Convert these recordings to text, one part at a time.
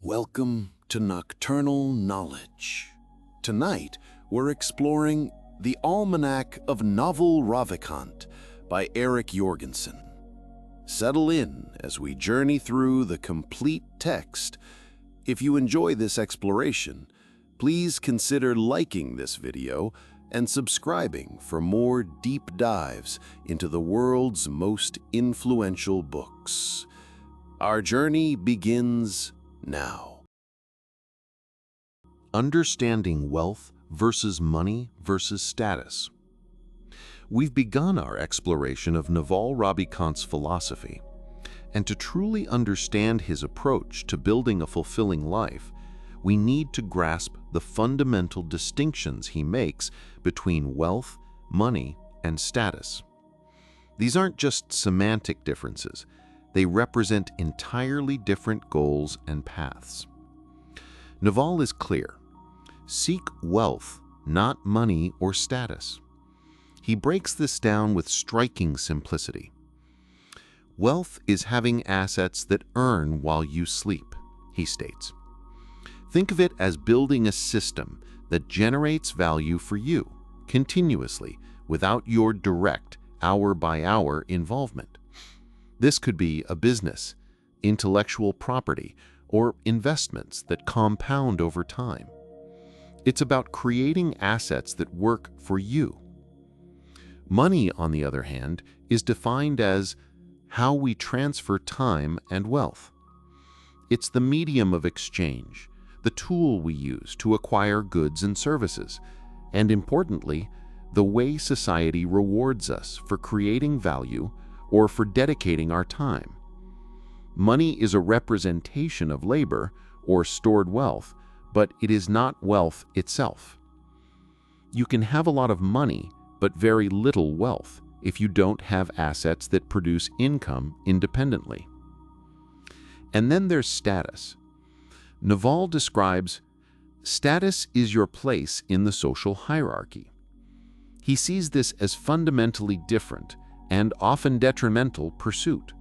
Welcome to Nocturnal Knowledge. Tonight, we're exploring The Almanack of Naval Ravikant by Eric Jorgenson. Settle in as we journey through the complete text. If you enjoy this exploration, please consider liking this video and subscribing for more deep dives into the world's most influential books. Our journey begins now. Understanding wealth versus money versus status. We've begun our exploration of Naval Ravikant's philosophy, and to truly understand his approach to building a fulfilling life, we need to grasp the fundamental distinctions he makes between wealth, money, and status. These aren't just semantic differences. They represent entirely different goals and paths. Naval is clear. Seek wealth, not money or status. He breaks this down with striking simplicity. Wealth is having assets that earn while you sleep, he states. Think of it as building a system that generates value for you continuously without your direct hour-by-hour involvement. This could be a business, intellectual property, or investments that compound over time. It's about creating assets that work for you. Money, on the other hand, is defined as how we transfer time and wealth. It's the medium of exchange, the tool we use to acquire goods and services, and importantly, the way society rewards us for creating value or for dedicating our time. Money is a representation of labor or stored wealth, but it is not wealth itself. You can have a lot of money, but very little wealth if you don't have assets that produce income independently. And then there's status. Naval describes, status is your place in the social hierarchy. He sees this as fundamentally different and often detrimental pursuit.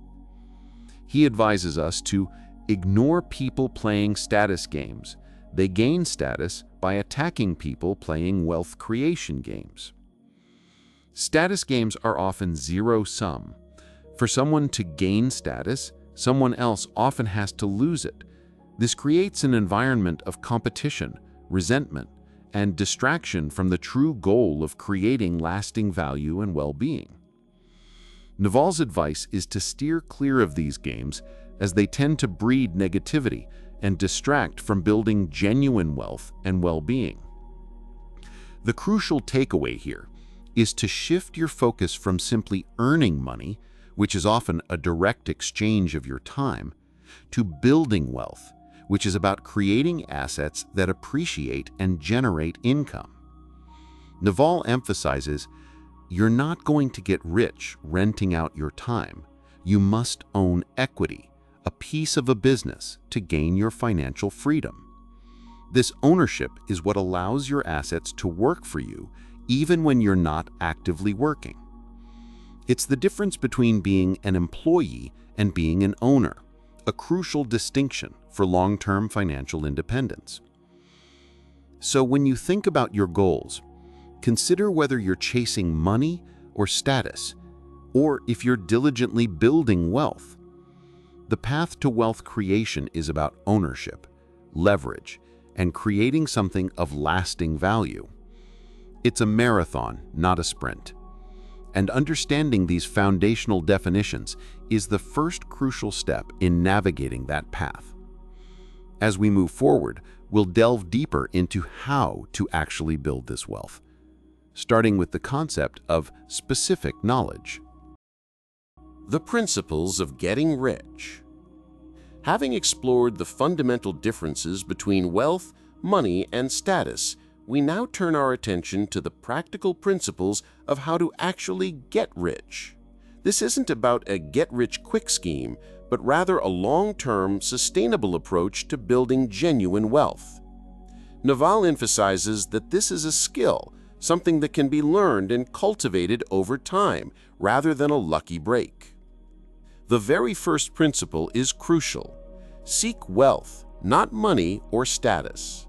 He advises us to ignore people playing status games. They gain status by attacking people playing wealth creation games. Status games are often zero-sum. For someone to gain status, someone else often has to lose it. This creates an environment of competition, resentment, and distraction from the true goal of creating lasting value and well-being. Naval's advice is to steer clear of these games as they tend to breed negativity and distract from building genuine wealth and well-being. The crucial takeaway here is to shift your focus from simply earning money, which is often a direct exchange of your time, to building wealth, which is about creating assets that appreciate and generate income. Naval emphasizes, you're not going to get rich renting out your time. You must own equity, a piece of a business, to gain your financial freedom. This ownership is what allows your assets to work for you even when you're not actively working. It's the difference between being an employee and being an owner, a crucial distinction for long-term financial independence. So when you think about your goals, consider whether you're chasing money or status, or if you're diligently building wealth. The path to wealth creation is about ownership, leverage, and creating something of lasting value. It's a marathon, not a sprint. And understanding these foundational definitions is the first crucial step in navigating that path. As we move forward, we'll delve deeper into how to actually build this wealth, starting with the concept of specific knowledge. The principles of getting rich. Having explored the fundamental differences between wealth, money, and status, we now turn our attention to the practical principles of how to actually get rich. This isn't about a get-rich-quick scheme, but rather a long-term, sustainable approach to building genuine wealth. Naval emphasizes that this is a skill, something that can be learned and cultivated over time, rather than a lucky break. The very first principle is crucial. Seek wealth, not money or status.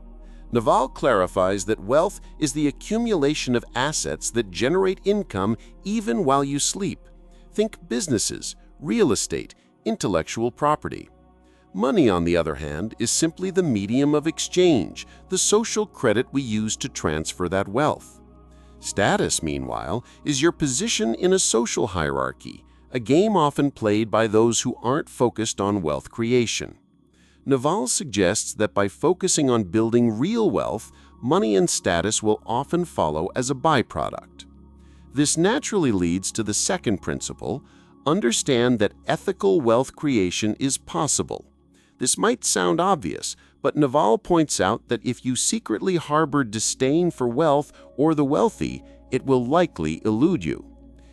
Naval clarifies that wealth is the accumulation of assets that generate income even while you sleep. Think businesses, real estate, intellectual property. Money, on the other hand, is simply the medium of exchange, the social credit we use to transfer that wealth. Status, meanwhile, is your position in a social hierarchy, a game often played by those who aren't focused on wealth creation. Naval suggests that by focusing on building real wealth, money and status will often follow as a byproduct. This naturally leads to the second principle: understand that ethical wealth creation is possible. This might sound obvious, but Naval points out that if you secretly harbor disdain for wealth or the wealthy, it will likely elude you.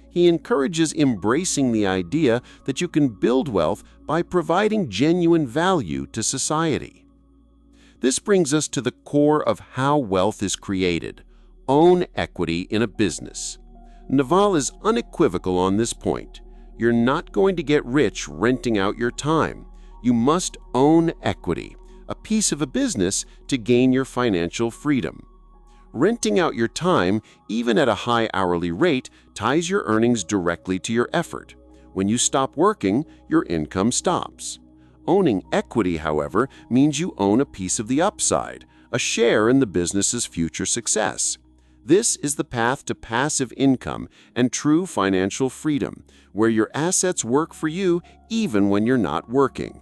He encourages embracing the idea that you can build wealth by providing genuine value to society. This brings us to the core of how wealth is created: own equity in a business. Naval is unequivocal on this point. You're not going to get rich renting out your time. You must own equity, a piece of a business, to gain your financial freedom. Renting out your time, even at a high hourly rate, ties your earnings directly to your effort. When you stop working, your income stops. Owning equity, however, means you own a piece of the upside, a share in the business's future success. This is the path to passive income and true financial freedom, where your assets work for you even when you're not working.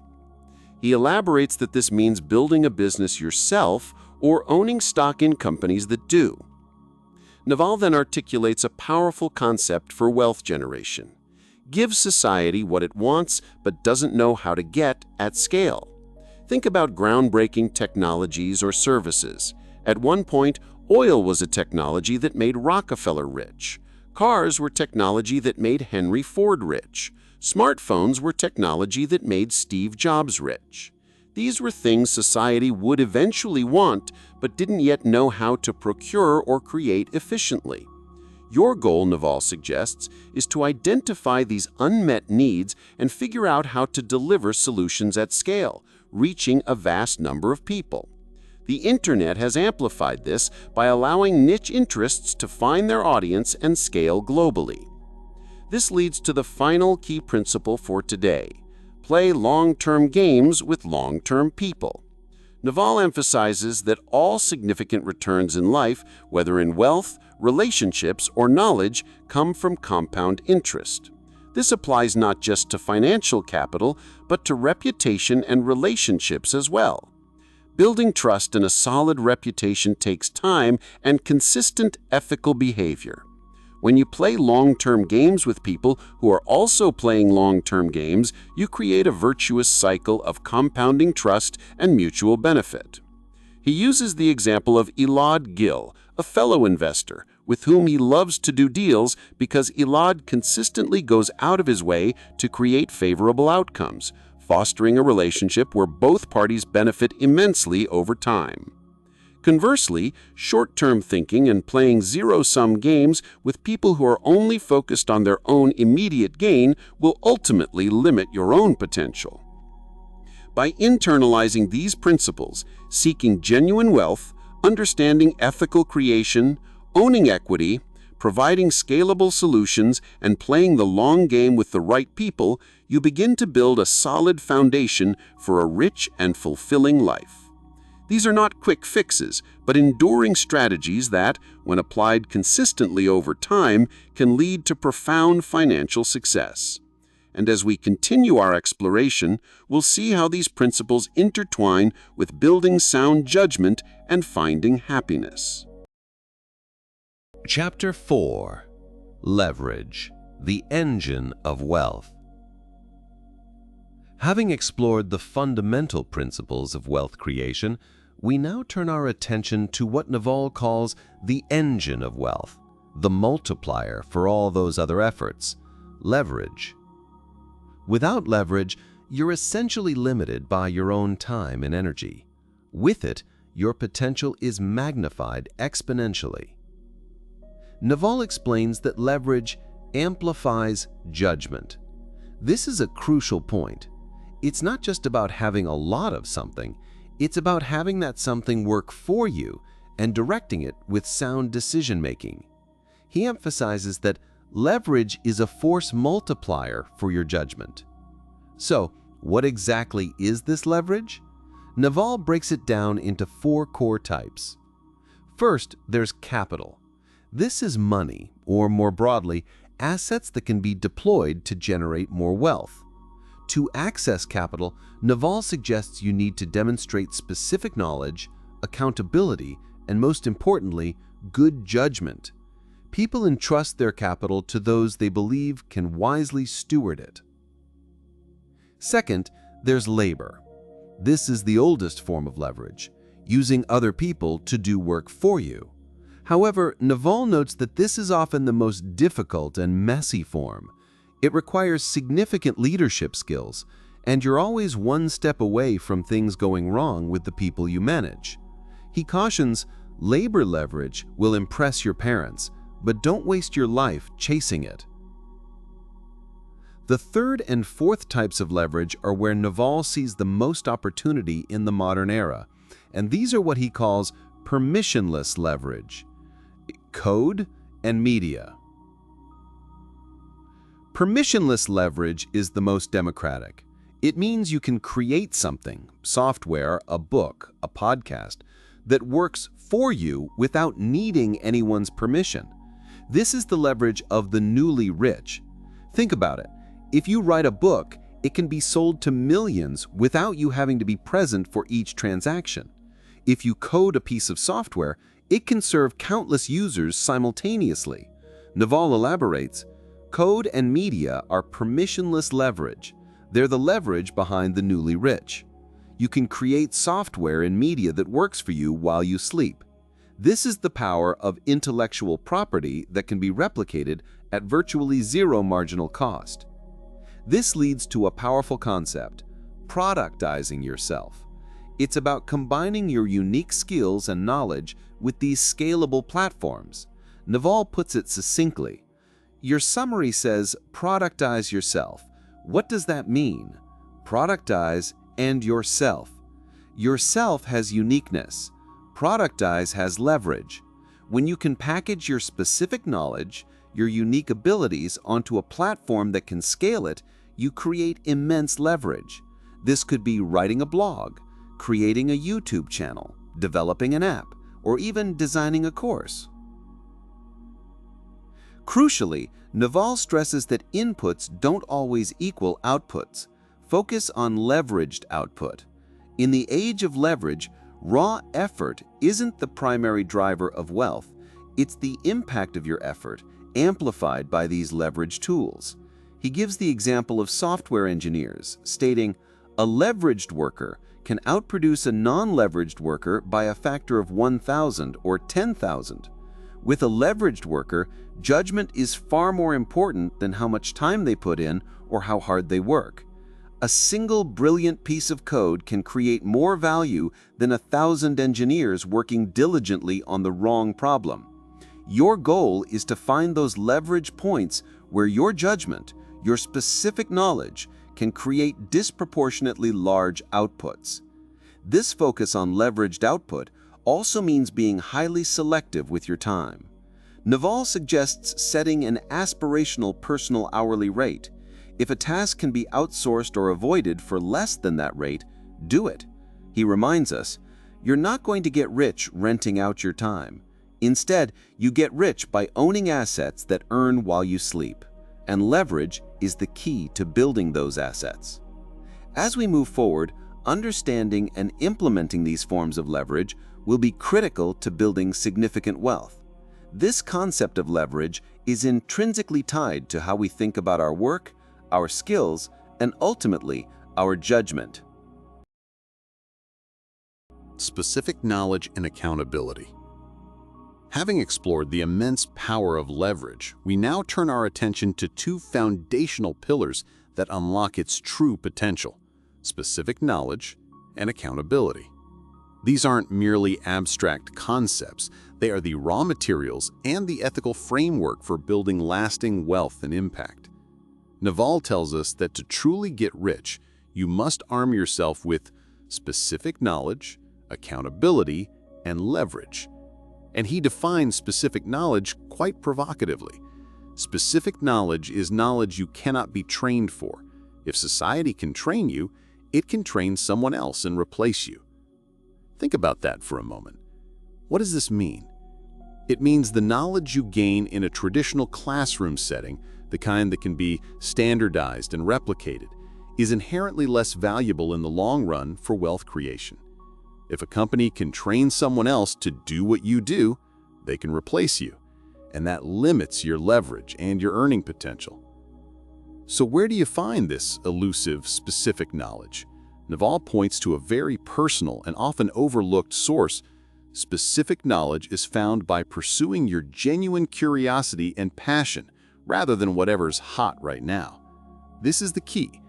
He elaborates that this means building a business yourself or owning stock in companies that do. Naval then articulates a powerful concept for wealth generation: give society what it wants but doesn't know how to get at scale. Think about groundbreaking technologies or services. At one point, oil was a technology that made Rockefeller rich. Cars were technology that made Henry Ford rich. Smartphones were technology that made Steve Jobs rich. These were things society would eventually want, but didn't yet know how to procure or create efficiently. Your goal, Naval suggests, is to identify these unmet needs and figure out how to deliver solutions at scale, reaching a vast number of people. The internet has amplified this by allowing niche interests to find their audience and scale globally. This leads to the final key principle for today: play long-term games with long-term people. Naval emphasizes that all significant returns in life, whether in wealth, relationships, or knowledge, come from compound interest. This applies not just to financial capital, but to reputation and relationships as well. Building trust and a solid reputation takes time and consistent ethical behavior. When you play long-term games with people who are also playing long-term games, you create a virtuous cycle of compounding trust and mutual benefit. He uses the example of Elad Gil, a fellow investor, with whom he loves to do deals because Elad consistently goes out of his way to create favorable outcomes, fostering a relationship where both parties benefit immensely over time. Conversely, short-term thinking and playing zero-sum games with people who are only focused on their own immediate gain will ultimately limit your own potential. By internalizing these principles, seeking genuine wealth, understanding ethical creation, owning equity, providing scalable solutions, and playing the long game with the right people, you begin to build a solid foundation for a rich and fulfilling life. These are not quick fixes, but enduring strategies that, when applied consistently over time, can lead to profound financial success. And as we continue our exploration, we'll see how these principles intertwine with building sound judgment and finding happiness. Chapter 4: Leverage, the Engine of Wealth. Having explored the fundamental principles of wealth creation, we now turn our attention to what Naval calls the engine of wealth, the multiplier for all those other efforts: leverage. Without leverage, you're essentially limited by your own time and energy. With it, your potential is magnified exponentially. Naval explains that leverage amplifies judgment. This is a crucial point. It's not just about having a lot of something, It's about having that something work for you and directing it with sound decision-making. He emphasizes that leverage is a force multiplier for your judgment. So, what exactly is this leverage? Naval breaks it down into 4 core types. First, there's capital. This is money, or more broadly, assets that can be deployed to generate more wealth. To access capital, Naval suggests you need to demonstrate specific knowledge, accountability, and most importantly, good judgment. People entrust their capital to those they believe can wisely steward it. Second, there's labor. This is the oldest form of leverage, using other people to do work for you. However, Naval notes that this is often the most difficult and messy form. It requires significant leadership skills, and you're always one step away from things going wrong with the people you manage. He cautions, labor leverage will impress your parents, but don't waste your life chasing it. The third and fourth types of leverage are where Naval sees the most opportunity in the modern era, and these are what he calls permissionless leverage: code and media. Permissionless leverage is the most democratic. It means you can create something, software, a book, a podcast, that works for you without needing anyone's permission. This is the leverage of the newly rich. Think about it. If you write a book, it can be sold to millions without you having to be present for each transaction. If you code a piece of software, it can serve countless users simultaneously. Naval elaborates, code and media are permissionless leverage. They're the leverage behind the newly rich. You can create software and media that works for you while you sleep. This is the power of intellectual property that can be replicated at virtually zero marginal cost. This leads to a powerful concept: productizing yourself. It's about combining your unique skills and knowledge with these scalable platforms. Naval puts it succinctly. Your summary says, productize yourself. What does that mean? Productize and yourself. Yourself has uniqueness. Productize has leverage. When you can package your specific knowledge, your unique abilities onto a platform that can scale it, you create immense leverage. This could be writing a blog, creating a YouTube channel, developing an app, or even designing a course. Crucially, Naval stresses that inputs don't always equal outputs. Focus on leveraged output. In the age of leverage, raw effort isn't the primary driver of wealth. It's the impact of your effort, amplified by these leverage tools. He gives the example of software engineers, stating, a leveraged worker can outproduce a non-leveraged worker by a factor of 1,000 or 10,000. With a leveraged worker, judgment is far more important than how much time they put in or how hard they work. A single brilliant piece of code can create more value than 1,000 engineers working diligently on the wrong problem. Your goal is to find those leverage points where your judgment, your specific knowledge, can create disproportionately large outputs. This focus on leveraged output also means being highly selective with your time. Naval suggests setting an aspirational personal hourly rate. If a task can be outsourced or avoided for less than that rate, do it. He reminds us, you're not going to get rich renting out your time. Instead, you get rich by owning assets that earn while you sleep. And leverage is the key to building those assets. As we move forward, understanding and implementing these forms of leverage will be critical to building significant wealth. This concept of leverage is intrinsically tied to how we think about our work, our skills, and ultimately, our judgment. Specific knowledge and accountability. Having explored the immense power of leverage, we now turn our attention to 2 foundational pillars that unlock its true potential: specific knowledge and accountability. These aren't merely abstract concepts, they are the raw materials and the ethical framework for building lasting wealth and impact. Naval tells us that to truly get rich, you must arm yourself with specific knowledge, accountability, and leverage. And he defines specific knowledge quite provocatively. Specific knowledge is knowledge you cannot be trained for. If society can train you, it can train someone else and replace you. Think about that for a moment. What does this mean? It means the knowledge you gain in a traditional classroom setting, the kind that can be standardized and replicated, is inherently less valuable in the long run for wealth creation. If a company can train someone else to do what you do, they can replace you, and that limits your leverage and your earning potential. So where do you find this elusive, specific knowledge? Naval points to a very personal and often overlooked source. Specific knowledge is found by pursuing your genuine curiosity and passion rather than whatever's hot right now. This is the key.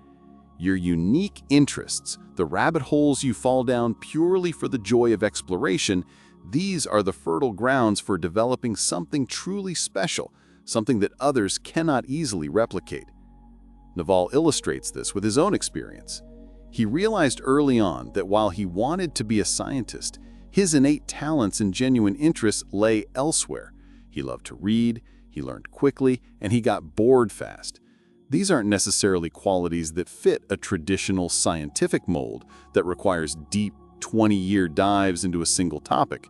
Your unique interests, the rabbit holes you fall down purely for the joy of exploration, these are the fertile grounds for developing something truly special, something that others cannot easily replicate. Naval illustrates this with his own experience. He realized early on that while he wanted to be a scientist, his innate talents and genuine interests lay elsewhere. He loved to read, he learned quickly, and he got bored fast. These aren't necessarily qualities that fit a traditional scientific mold that requires deep 20-year dives into a single topic.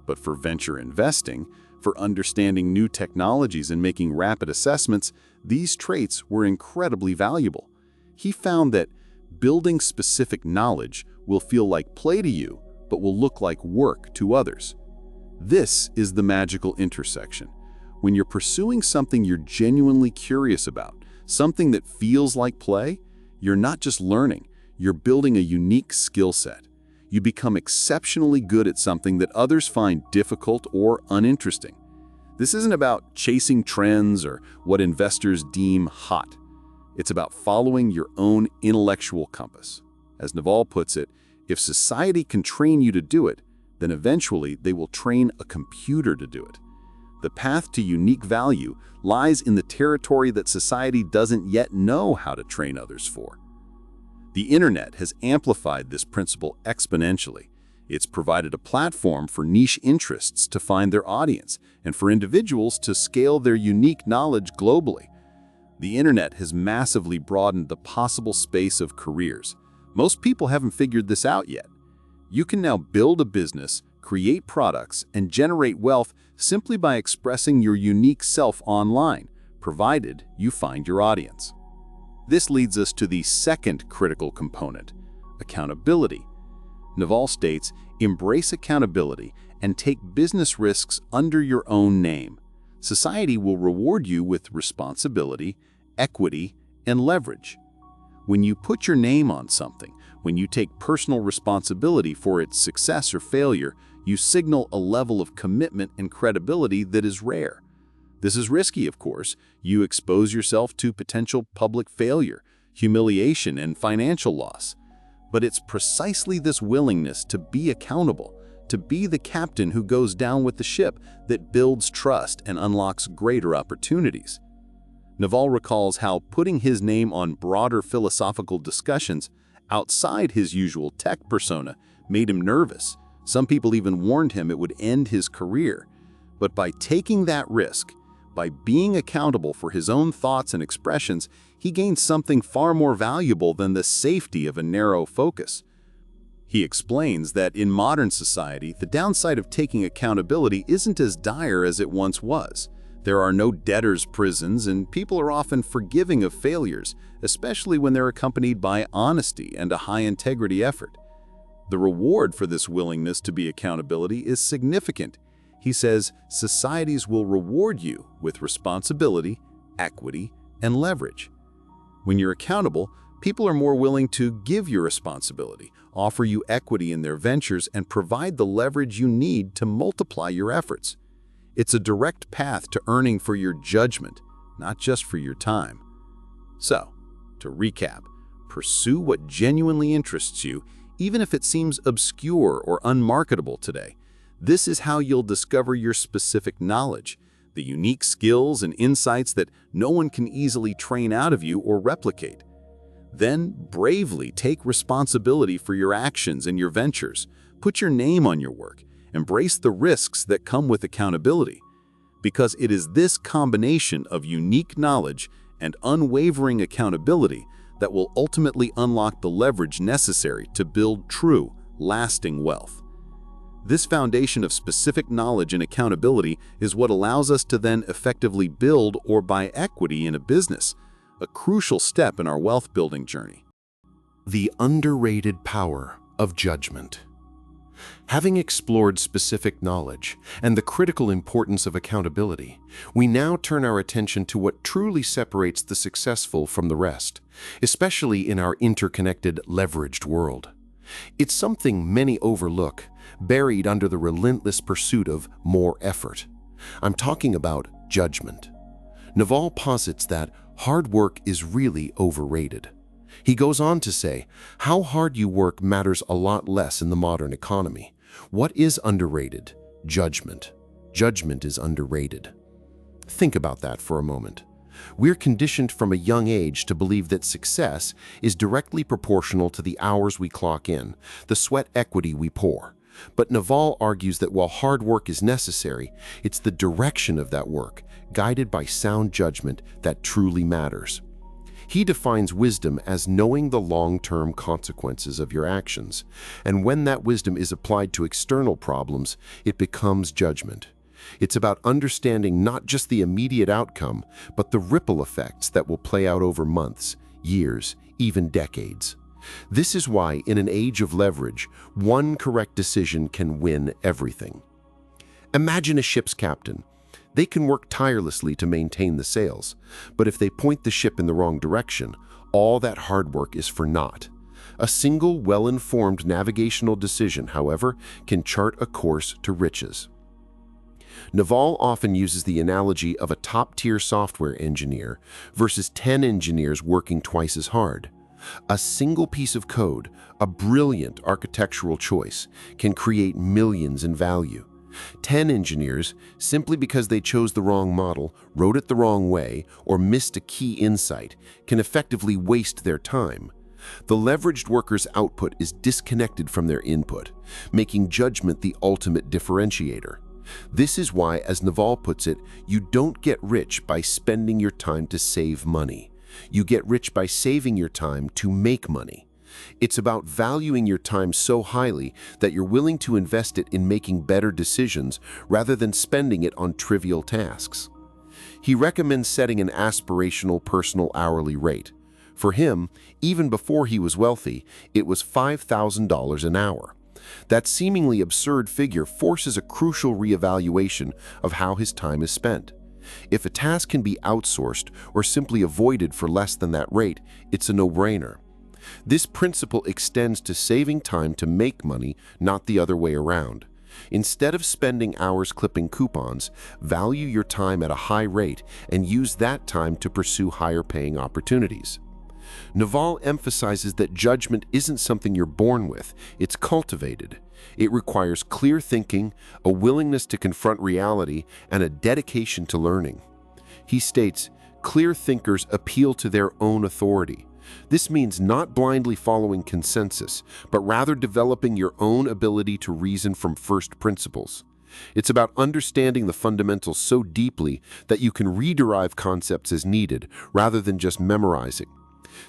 But for venture investing, for understanding new technologies and making rapid assessments, these traits were incredibly valuable. He found that building specific knowledge will feel like play to you, but will look like work to others. This is the magical intersection. When you're pursuing something you're genuinely curious about, something that feels like play, you're not just learning, you're building a unique skill set. You become exceptionally good at something that others find difficult or uninteresting. This isn't about chasing trends or what investors deem hot. It's about following your own intellectual compass. As Naval puts it, if society can train you to do it, then eventually they will train a computer to do it. The path to unique value lies in the territory that society doesn't yet know how to train others for. The internet has amplified this principle exponentially. It's provided a platform for niche interests to find their audience and for individuals to scale their unique knowledge globally. The internet has massively broadened the possible space of careers. Most people haven't figured this out yet. You can now build a business, create products, and generate wealth simply by expressing your unique self online, provided you find your audience. This leads us to the second critical component, accountability. Naval states, embrace accountability and take business risks under your own name. Society will reward you with responsibility, equity, and leverage. When you put your name on something, when you take personal responsibility for its success or failure, you signal a level of commitment and credibility that is rare. This is risky, of course. You expose yourself to potential public failure, humiliation, and financial loss. But it's precisely this willingness to be accountable, to be the captain who goes down with the ship, that builds trust and unlocks greater opportunities. Naval recalls how putting his name on broader philosophical discussions outside his usual tech persona made him nervous. Some people even warned him it would end his career. But by taking that risk, by being accountable for his own thoughts and expressions, he gained something far more valuable than the safety of a narrow focus. He explains that in modern society, the downside of taking accountability isn't as dire as it once was. There are no debtors' prisons, and people are often forgiving of failures, especially when they're accompanied by honesty and a high-integrity effort. The reward for this willingness to be accountability is significant. He says, societies will reward you with responsibility, equity, and leverage. When you're accountable, people are more willing to give you responsibility, offer you equity in their ventures, and provide the leverage you need to multiply your efforts. It's a direct path to earning for your judgment, not just for your time. So, to recap, pursue what genuinely interests you, even if it seems obscure or unmarketable today. This is how you'll discover your specific knowledge, the unique skills and insights that no one can easily train out of you or replicate. Then bravely take responsibility for your actions and your ventures. Put your name on your work. Embrace the risks that come with accountability. Because it is this combination of unique knowledge and unwavering accountability that will ultimately unlock the leverage necessary to build true, lasting wealth. This foundation of specific knowledge and accountability is what allows us to then effectively build or buy equity in a business, a crucial step in our wealth-building journey. The underrated power of judgment. Having explored specific knowledge and the critical importance of accountability, we now turn our attention to what truly separates the successful from the rest, especially in our interconnected, leveraged world. It's something many overlook, buried under the relentless pursuit of more effort. I'm talking about judgment. Naval posits that hard work is really overrated. He goes on to say, how hard you work matters a lot less in the modern economy. What is underrated? Judgment. Judgment is underrated. Think about that for a moment. We're conditioned from a young age to believe that success is directly proportional to the hours we clock in, the sweat equity we pour. But Naval argues that while hard work is necessary, it's the direction of that work, guided by sound judgment, that truly matters. He defines wisdom as knowing the long-term consequences of your actions, and when that wisdom is applied to external problems, it becomes judgment. It's about understanding not just the immediate outcome, but the ripple effects that will play out over months, years, even decades. This is why, in an age of leverage, one correct decision can win everything. Imagine a ship's captain. They can work tirelessly to maintain the sails, but if they point the ship in the wrong direction, all that hard work is for naught. A single, well-informed navigational decision, however, can chart a course to riches. Naval often uses the analogy of a top-tier software engineer versus 10 engineers working twice as hard. A single piece of code, a brilliant architectural choice, can create millions in value. 10 engineers, simply because they chose the wrong model, wrote it the wrong way, or missed a key insight, can effectively waste their time. The leveraged worker's output is disconnected from their input, making judgment the ultimate differentiator. This is why, as Naval puts it, you don't get rich by spending your time to save money. You get rich by saving your time to make money. It's about valuing your time so highly that you're willing to invest it in making better decisions rather than spending it on trivial tasks. He recommends setting an aspirational personal hourly rate. For him, even before he was wealthy, it was $5,000 an hour. That seemingly absurd figure forces a crucial reevaluation of how his time is spent. If a task can be outsourced or simply avoided for less than that rate, it's a no-brainer. This principle extends to saving time to make money, not the other way around. Instead of spending hours clipping coupons, value your time at a high rate and use that time to pursue higher-paying opportunities. Naval emphasizes that judgment isn't something you're born with, it's cultivated. It requires clear thinking, a willingness to confront reality, and a dedication to learning. He states, clear thinkers appeal to their own authority. This means not blindly following consensus, but rather developing your own ability to reason from first principles. It's about understanding the fundamentals so deeply that you can rederive concepts as needed, rather than just memorizing.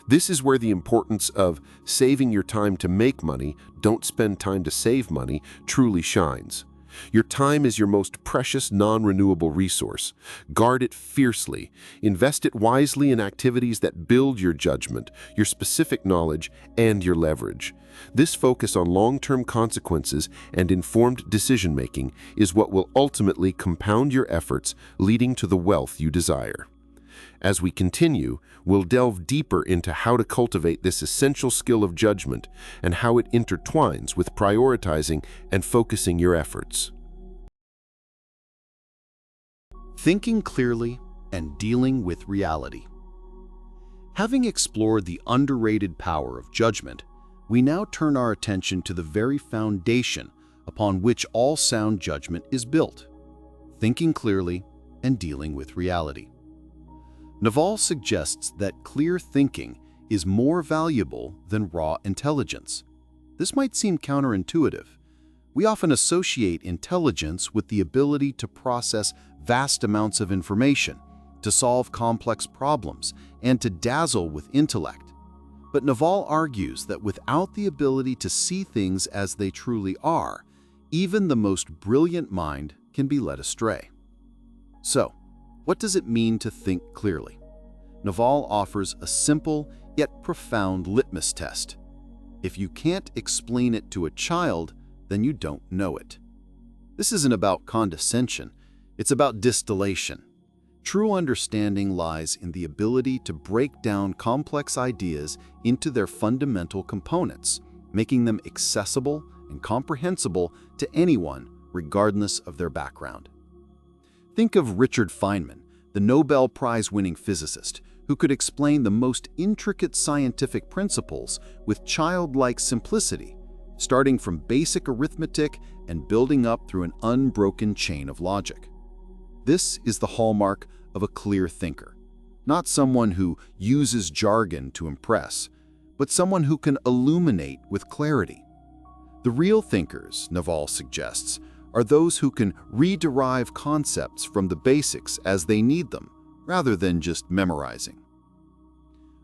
This is where the importance of saving your time to make money, don't spend time to save money, truly shines. Your time is your most precious non-renewable resource. Guard it fiercely. Invest it wisely in activities that build your judgment, your specific knowledge, and your leverage. This focus on long-term consequences and informed decision-making is what will ultimately compound your efforts, leading to the wealth you desire. As we continue, we'll delve deeper into how to cultivate this essential skill of judgment and how it intertwines with prioritizing and focusing your efforts. Thinking clearly and dealing with reality. Having explored the underrated power of judgment, we now turn our attention to the very foundation upon which all sound judgment is built: thinking clearly and dealing with reality. Naval suggests that clear thinking is more valuable than raw intelligence. This might seem counterintuitive. We often associate intelligence with the ability to process vast amounts of information, to solve complex problems, and to dazzle with intellect. But Naval argues that without the ability to see things as they truly are, even the most brilliant mind can be led astray. So, what does it mean to think clearly? Naval offers a simple yet profound litmus test. If you can't explain it to a child, then you don't know it. This isn't about condescension, it's about distillation. True understanding lies in the ability to break down complex ideas into their fundamental components, making them accessible and comprehensible to anyone, regardless of their background. Think of Richard Feynman, the Nobel Prize-winning physicist, who could explain the most intricate scientific principles with childlike simplicity, starting from basic arithmetic and building up through an unbroken chain of logic. This is the hallmark of a clear thinker, not someone who uses jargon to impress, but someone who can illuminate with clarity. The real thinkers, Naval suggests, are those who can rederive concepts from the basics as they need them, rather than just memorizing.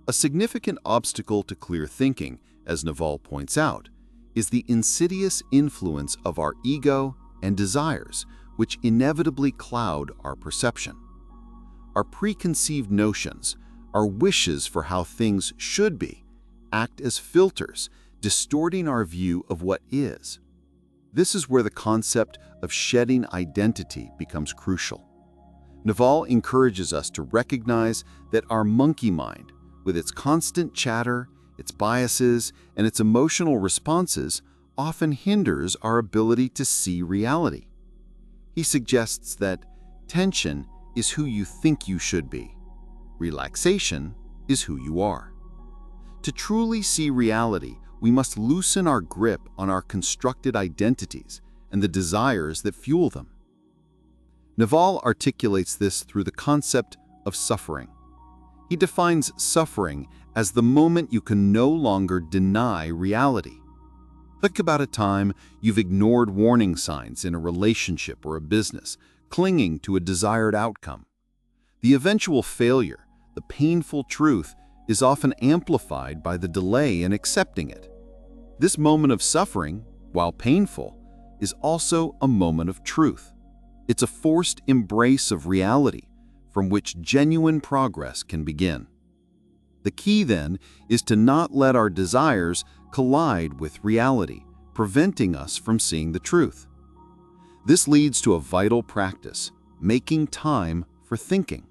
A significant obstacle to clear thinking, as Naval points out, is the insidious influence of our ego and desires, which inevitably cloud our perception. Our preconceived notions, our wishes for how things should be, act as filters, distorting our view of what is. This is where the concept of shedding identity becomes crucial. Naval encourages us to recognize that our monkey mind, with its constant chatter, its biases, and its emotional responses, often hinders our ability to see reality. He suggests that tension is who you think you should be. Relaxation is who you are. To truly see reality, we must loosen our grip on our constructed identities and the desires that fuel them. Naval articulates this through the concept of suffering. He defines suffering as the moment you can no longer deny reality. Think about a time you've ignored warning signs in a relationship or a business, clinging to a desired outcome. The eventual failure, the painful truth, is often amplified by the delay in accepting it. This moment of suffering, while painful, is also a moment of truth. It's a forced embrace of reality from which genuine progress can begin. The key, then, is to not let our desires collide with reality, preventing us from seeing the truth. This leads to a vital practice, making time for thinking.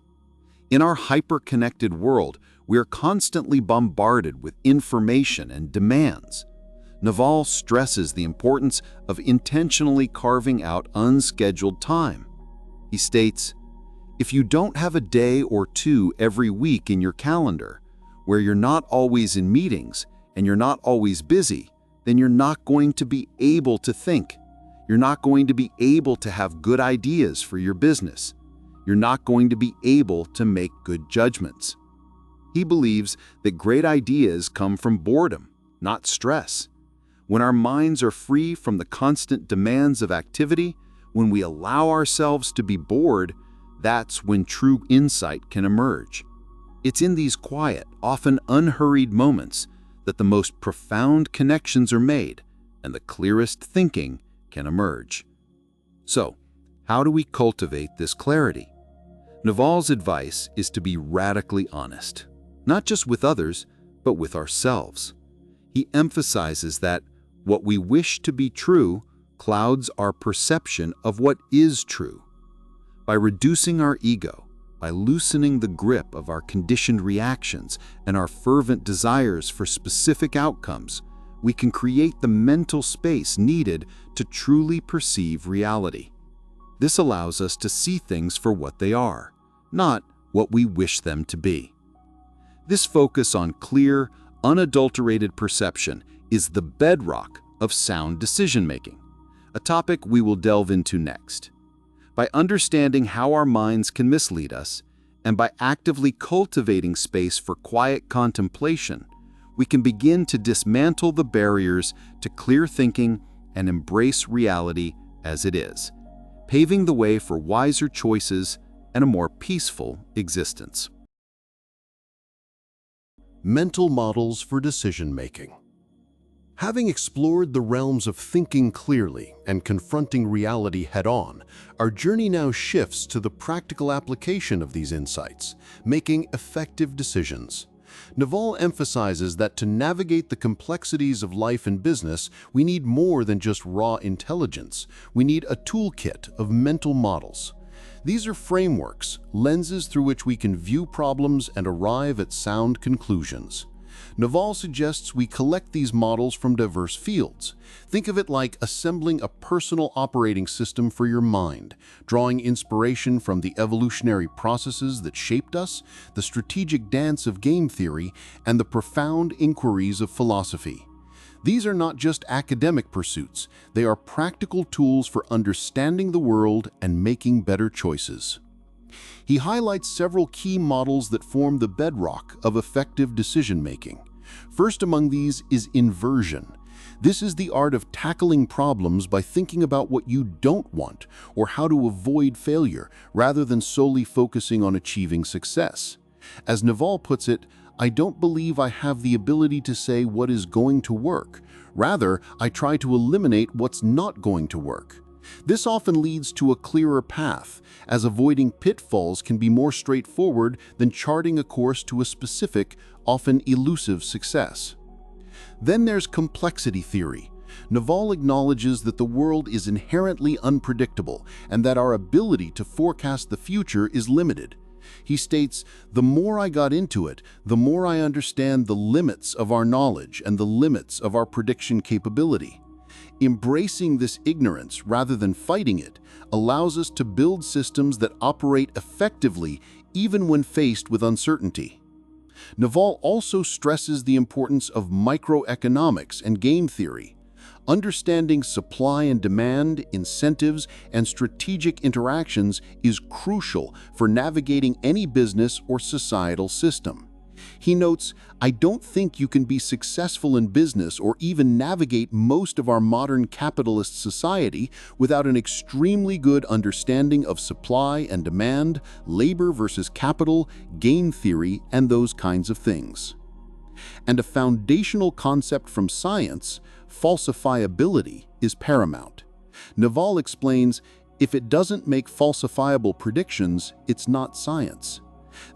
In our hyper-connected world, we are constantly bombarded with information and demands. Naval stresses the importance of intentionally carving out unscheduled time. He states, "If you don't have a day or two every week in your calendar, where you're not always in meetings and you're not always busy, then you're not going to be able to think. You're not going to be able to have good ideas for your business. You're not going to be able to make good judgments." He believes that great ideas come from boredom, not stress. When our minds are free from the constant demands of activity, when we allow ourselves to be bored, that's when true insight can emerge. It's in these quiet, often unhurried moments that the most profound connections are made and the clearest thinking can emerge. So, how do we cultivate this clarity? Naval's advice is to be radically honest, not just with others, but with ourselves. He emphasizes that what we wish to be true clouds our perception of what is true. By reducing our ego, by loosening the grip of our conditioned reactions and our fervent desires for specific outcomes, we can create the mental space needed to truly perceive reality. This allows us to see things for what they are, not what we wish them to be. This focus on clear, unadulterated perception is the bedrock of sound decision-making, a topic we will delve into next. By understanding how our minds can mislead us And by actively cultivating space for quiet contemplation, we can begin to dismantle the barriers to clear thinking and embrace reality as it is, paving the way for wiser choices and a more peaceful existence. Mental models for decision-making. Having explored the realms of thinking clearly and confronting reality head-on, our journey now shifts to the practical application of these insights, making effective decisions. Naval emphasizes that to navigate the complexities of life and business, we need more than just raw intelligence. We need a toolkit of mental models. These are frameworks, lenses through which we can view problems and arrive at sound conclusions. Naval suggests we collect these models from diverse fields. Think of it like assembling a personal operating system for your mind, drawing inspiration from the evolutionary processes that shaped us, the strategic dance of game theory, and the profound inquiries of philosophy. These are not just academic pursuits, they are practical tools for understanding the world and making better choices. He highlights several key models that form the bedrock of effective decision-making. First among these is inversion. This is the art of tackling problems by thinking about what you don't want or how to avoid failure, rather than solely focusing on achieving success. As Naval puts it, I don't believe I have the ability to say what is going to work. Rather, I try to eliminate what's not going to work. This often leads to a clearer path, as avoiding pitfalls can be more straightforward than charting a course to a specific, often elusive success. Then there's complexity theory. Naval acknowledges that the world is inherently unpredictable and that our ability to forecast the future is limited. He states, the more I got into it, the more I understand the limits of our knowledge and the limits of our prediction capability. Embracing this ignorance rather than fighting it allows us to build systems that operate effectively even when faced with uncertainty. Naval also stresses the importance of microeconomics and game theory. Understanding supply and demand, incentives, and strategic interactions is crucial for navigating any business or societal system. He notes, I don't think you can be successful in business or even navigate most of our modern capitalist society without an extremely good understanding of supply and demand, labor versus capital, game theory, and those kinds of things. And a foundational concept from science, falsifiability, is paramount. Naval explains, if it doesn't make falsifiable predictions, it's not science.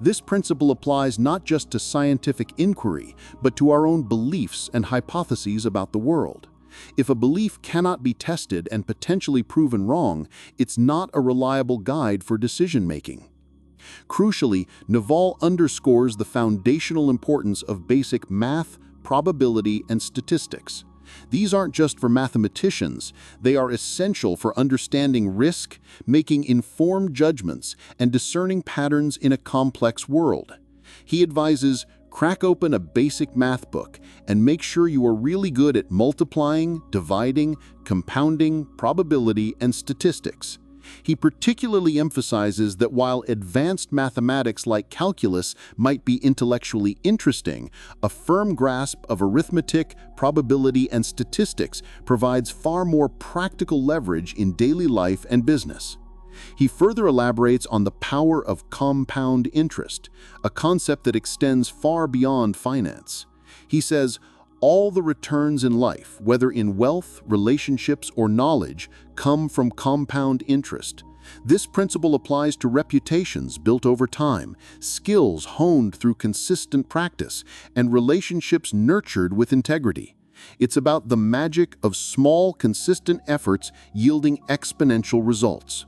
This principle applies not just to scientific inquiry, but to our own beliefs and hypotheses about the world. If a belief cannot be tested and potentially proven wrong, it's not a reliable guide for decision-making. Crucially, Naval underscores the foundational importance of basic math, probability, and statistics. These aren't just for mathematicians, they are essential for understanding risk, making informed judgments, and discerning patterns in a complex world. He advises, crack open a basic math book and make sure you are really good at multiplying, dividing, compounding, probability, and statistics. He particularly emphasizes that while advanced mathematics like calculus might be intellectually interesting, a firm grasp of arithmetic, probability, and statistics provides far more practical leverage in daily life and business. He further elaborates on the power of compound interest, a concept that extends far beyond finance. He says, all the returns in life, whether in wealth, relationships, or knowledge, come from compound interest. This principle applies to reputations built over time, skills honed through consistent practice, and relationships nurtured with integrity. It's about the magic of small, consistent efforts yielding exponential results.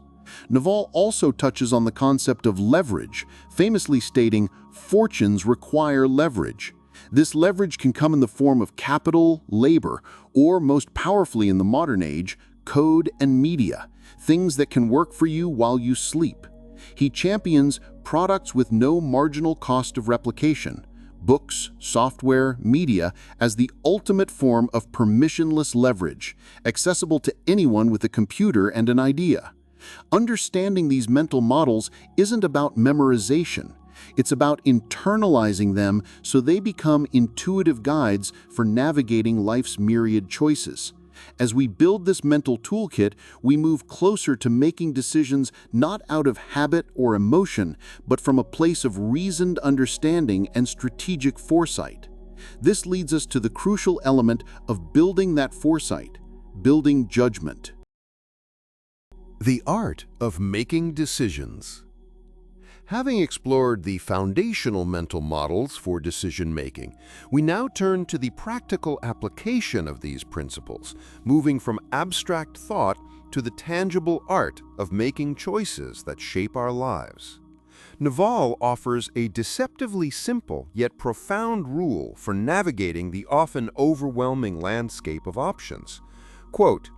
Naval also touches on the concept of leverage, famously stating, fortunes require leverage. This leverage can come in the form of capital, labor, or most powerfully in the modern age, code and media, things that can work for you while you sleep. He champions products with no marginal cost of replication, books, software, media, as the ultimate form of permissionless leverage, accessible to anyone with a computer and an idea. Understanding these mental models isn't about memorization. It's about internalizing them so they become intuitive guides for navigating life's myriad choices. As we build this mental toolkit, we move closer to making decisions not out of habit or emotion, but from a place of reasoned understanding and strategic foresight. This leads us to the crucial element of building that foresight, building judgment. The art of making decisions. Having explored the foundational mental models for decision-making, we now turn to the practical application of these principles, moving from abstract thought to the tangible art of making choices that shape our lives. Naval offers a deceptively simple yet profound rule for navigating the often overwhelming landscape of options. Quote,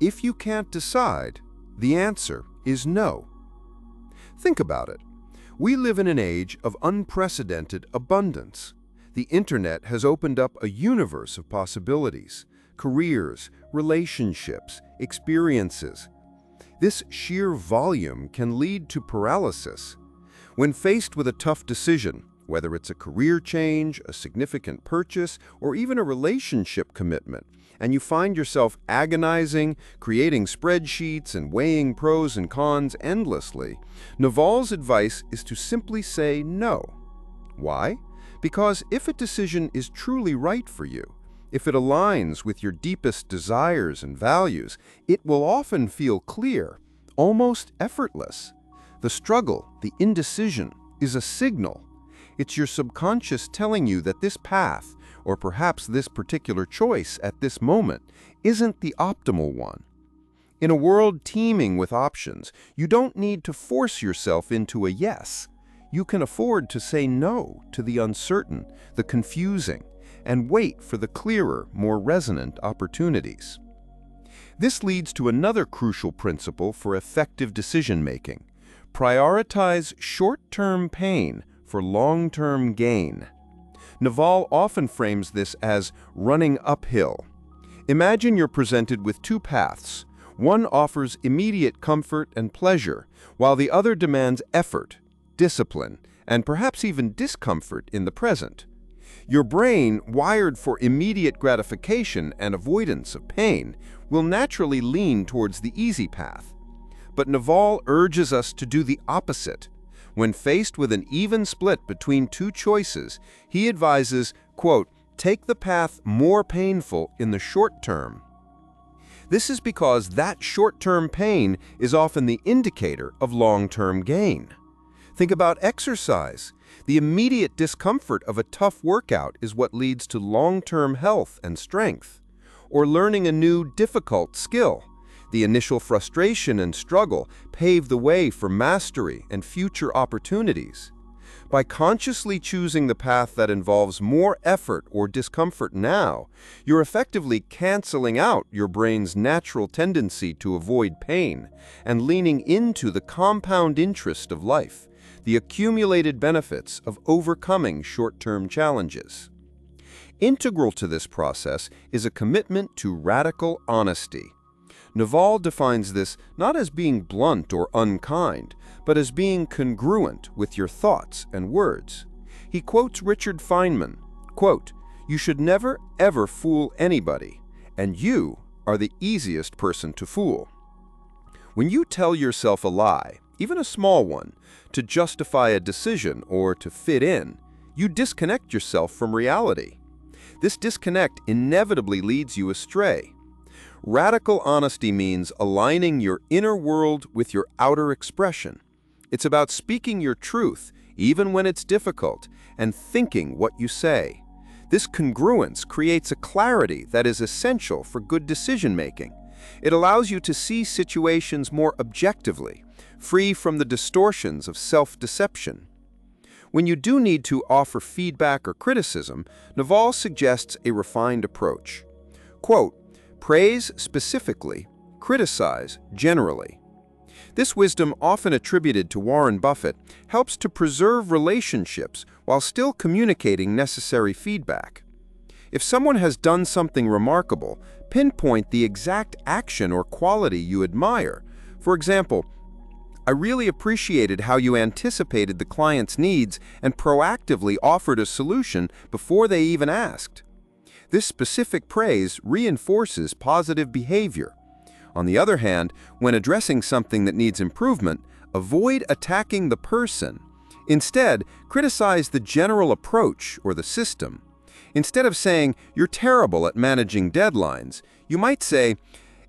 "If you can't decide, the answer is no." Think about it. We live in an age of unprecedented abundance. The internet has opened up a universe of possibilities, careers, relationships, experiences. This sheer volume can lead to paralysis. When faced with a tough decision, whether it's a career change, a significant purchase, or even a relationship commitment, and you find yourself agonizing, creating spreadsheets, and weighing pros and cons endlessly, Naval's advice is to simply say no. Why? Because if a decision is truly right for you, if it aligns with your deepest desires and values, it will often feel clear, almost effortless. The struggle, the indecision, is a signal. It's your subconscious telling you that this path, or perhaps this particular choice at this moment, isn't the optimal one. In a world teeming with options, you don't need to force yourself into a yes. You can afford to say no to the uncertain, the confusing, and wait for the clearer, more resonant opportunities. This leads to another crucial principle for effective decision-making. Prioritize short-term pain for long-term gain. Naval often frames this as running uphill. Imagine you're presented with two paths. One offers immediate comfort and pleasure, while the other demands effort, discipline, and perhaps even discomfort in the present. Your brain, wired for immediate gratification and avoidance of pain, will naturally lean towards the easy path. But Naval urges us to do the opposite. When faced with an even split between two choices, he advises, quote, "Take the path more painful in the short term." This is because that short-term pain is often the indicator of long-term gain. Think about exercise. The immediate discomfort of a tough workout is what leads to long-term health and strength. Or learning a new, difficult skill. The initial frustration and struggle pave the way for mastery and future opportunities. By consciously choosing the path that involves more effort or discomfort now, you're effectively canceling out your brain's natural tendency to avoid pain and leaning into the compound interest of life, the accumulated benefits of overcoming short-term challenges. Integral to this process is a commitment to radical honesty. Naval defines this not as being blunt or unkind, but as being congruent with your thoughts and words. He quotes Richard Feynman, quote, "You should never, ever fool anybody, and you are the easiest person to fool." When you tell yourself a lie, even a small one, to justify a decision or to fit in, you disconnect yourself from reality. This disconnect inevitably leads you astray. Radical honesty means aligning your inner world with your outer expression. It's about speaking your truth, even when it's difficult, and thinking what you say. This congruence creates a clarity that is essential for good decision-making. It allows you to see situations more objectively, free from the distortions of self-deception. When you do need to offer feedback or criticism, Naval suggests a refined approach. Quote, "Praise specifically, criticize generally." This wisdom, often attributed to Warren Buffett, helps to preserve relationships while still communicating necessary feedback. If someone has done something remarkable, pinpoint the exact action or quality you admire, For example, I really appreciated how you anticipated the client's needs and proactively offered a solution before they even asked. This specific praise reinforces positive behavior. On the other hand, when addressing something that needs improvement, avoid attacking the person. Instead, criticize the general approach or the system. Instead of saying, "You're terrible at managing deadlines," you might say,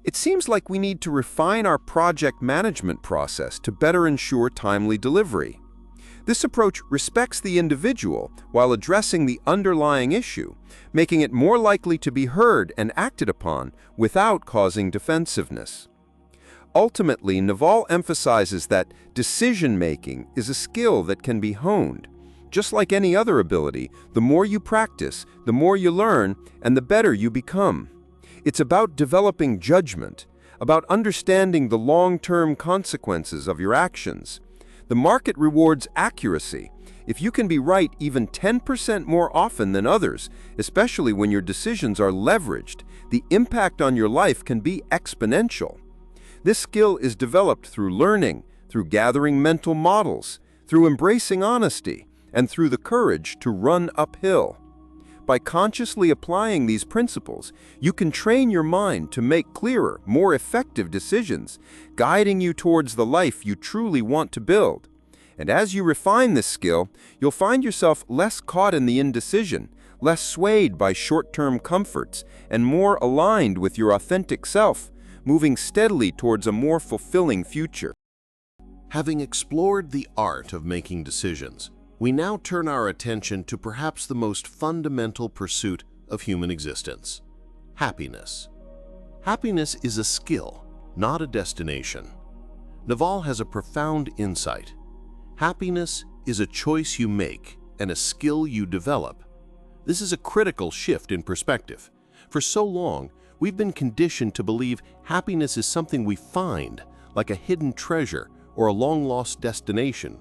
"It seems like we need to refine our project management process to better ensure timely delivery." This approach respects the individual while addressing the underlying issue, making it more likely to be heard and acted upon without causing defensiveness. Ultimately, Naval emphasizes that decision-making is a skill that can be honed. Just like any other ability, the more you practice, the more you learn, and the better you become. It's about developing judgment, about understanding the long-term consequences of your actions. The market rewards accuracy. If you can be right even 10% more often than others, especially when your decisions are leveraged, the impact on your life can be exponential. This skill is developed through learning, through gathering mental models, through embracing honesty, and through the courage to run uphill. By consciously applying these principles, you can train your mind to make clearer, more effective decisions, guiding you towards the life you truly want to build. And as you refine this skill, you'll find yourself less caught in the indecision, less swayed by short-term comforts, and more aligned with your authentic self, moving steadily towards a more fulfilling future. Having explored the art of making decisions, we now turn our attention to perhaps the most fundamental pursuit of human existence: happiness. Happiness is a skill, not a destination. Naval has a profound insight. Happiness is a choice you make and a skill you develop. This is a critical shift in perspective. For so long, we've been conditioned to believe happiness is something we find, like a hidden treasure or a long-lost destination.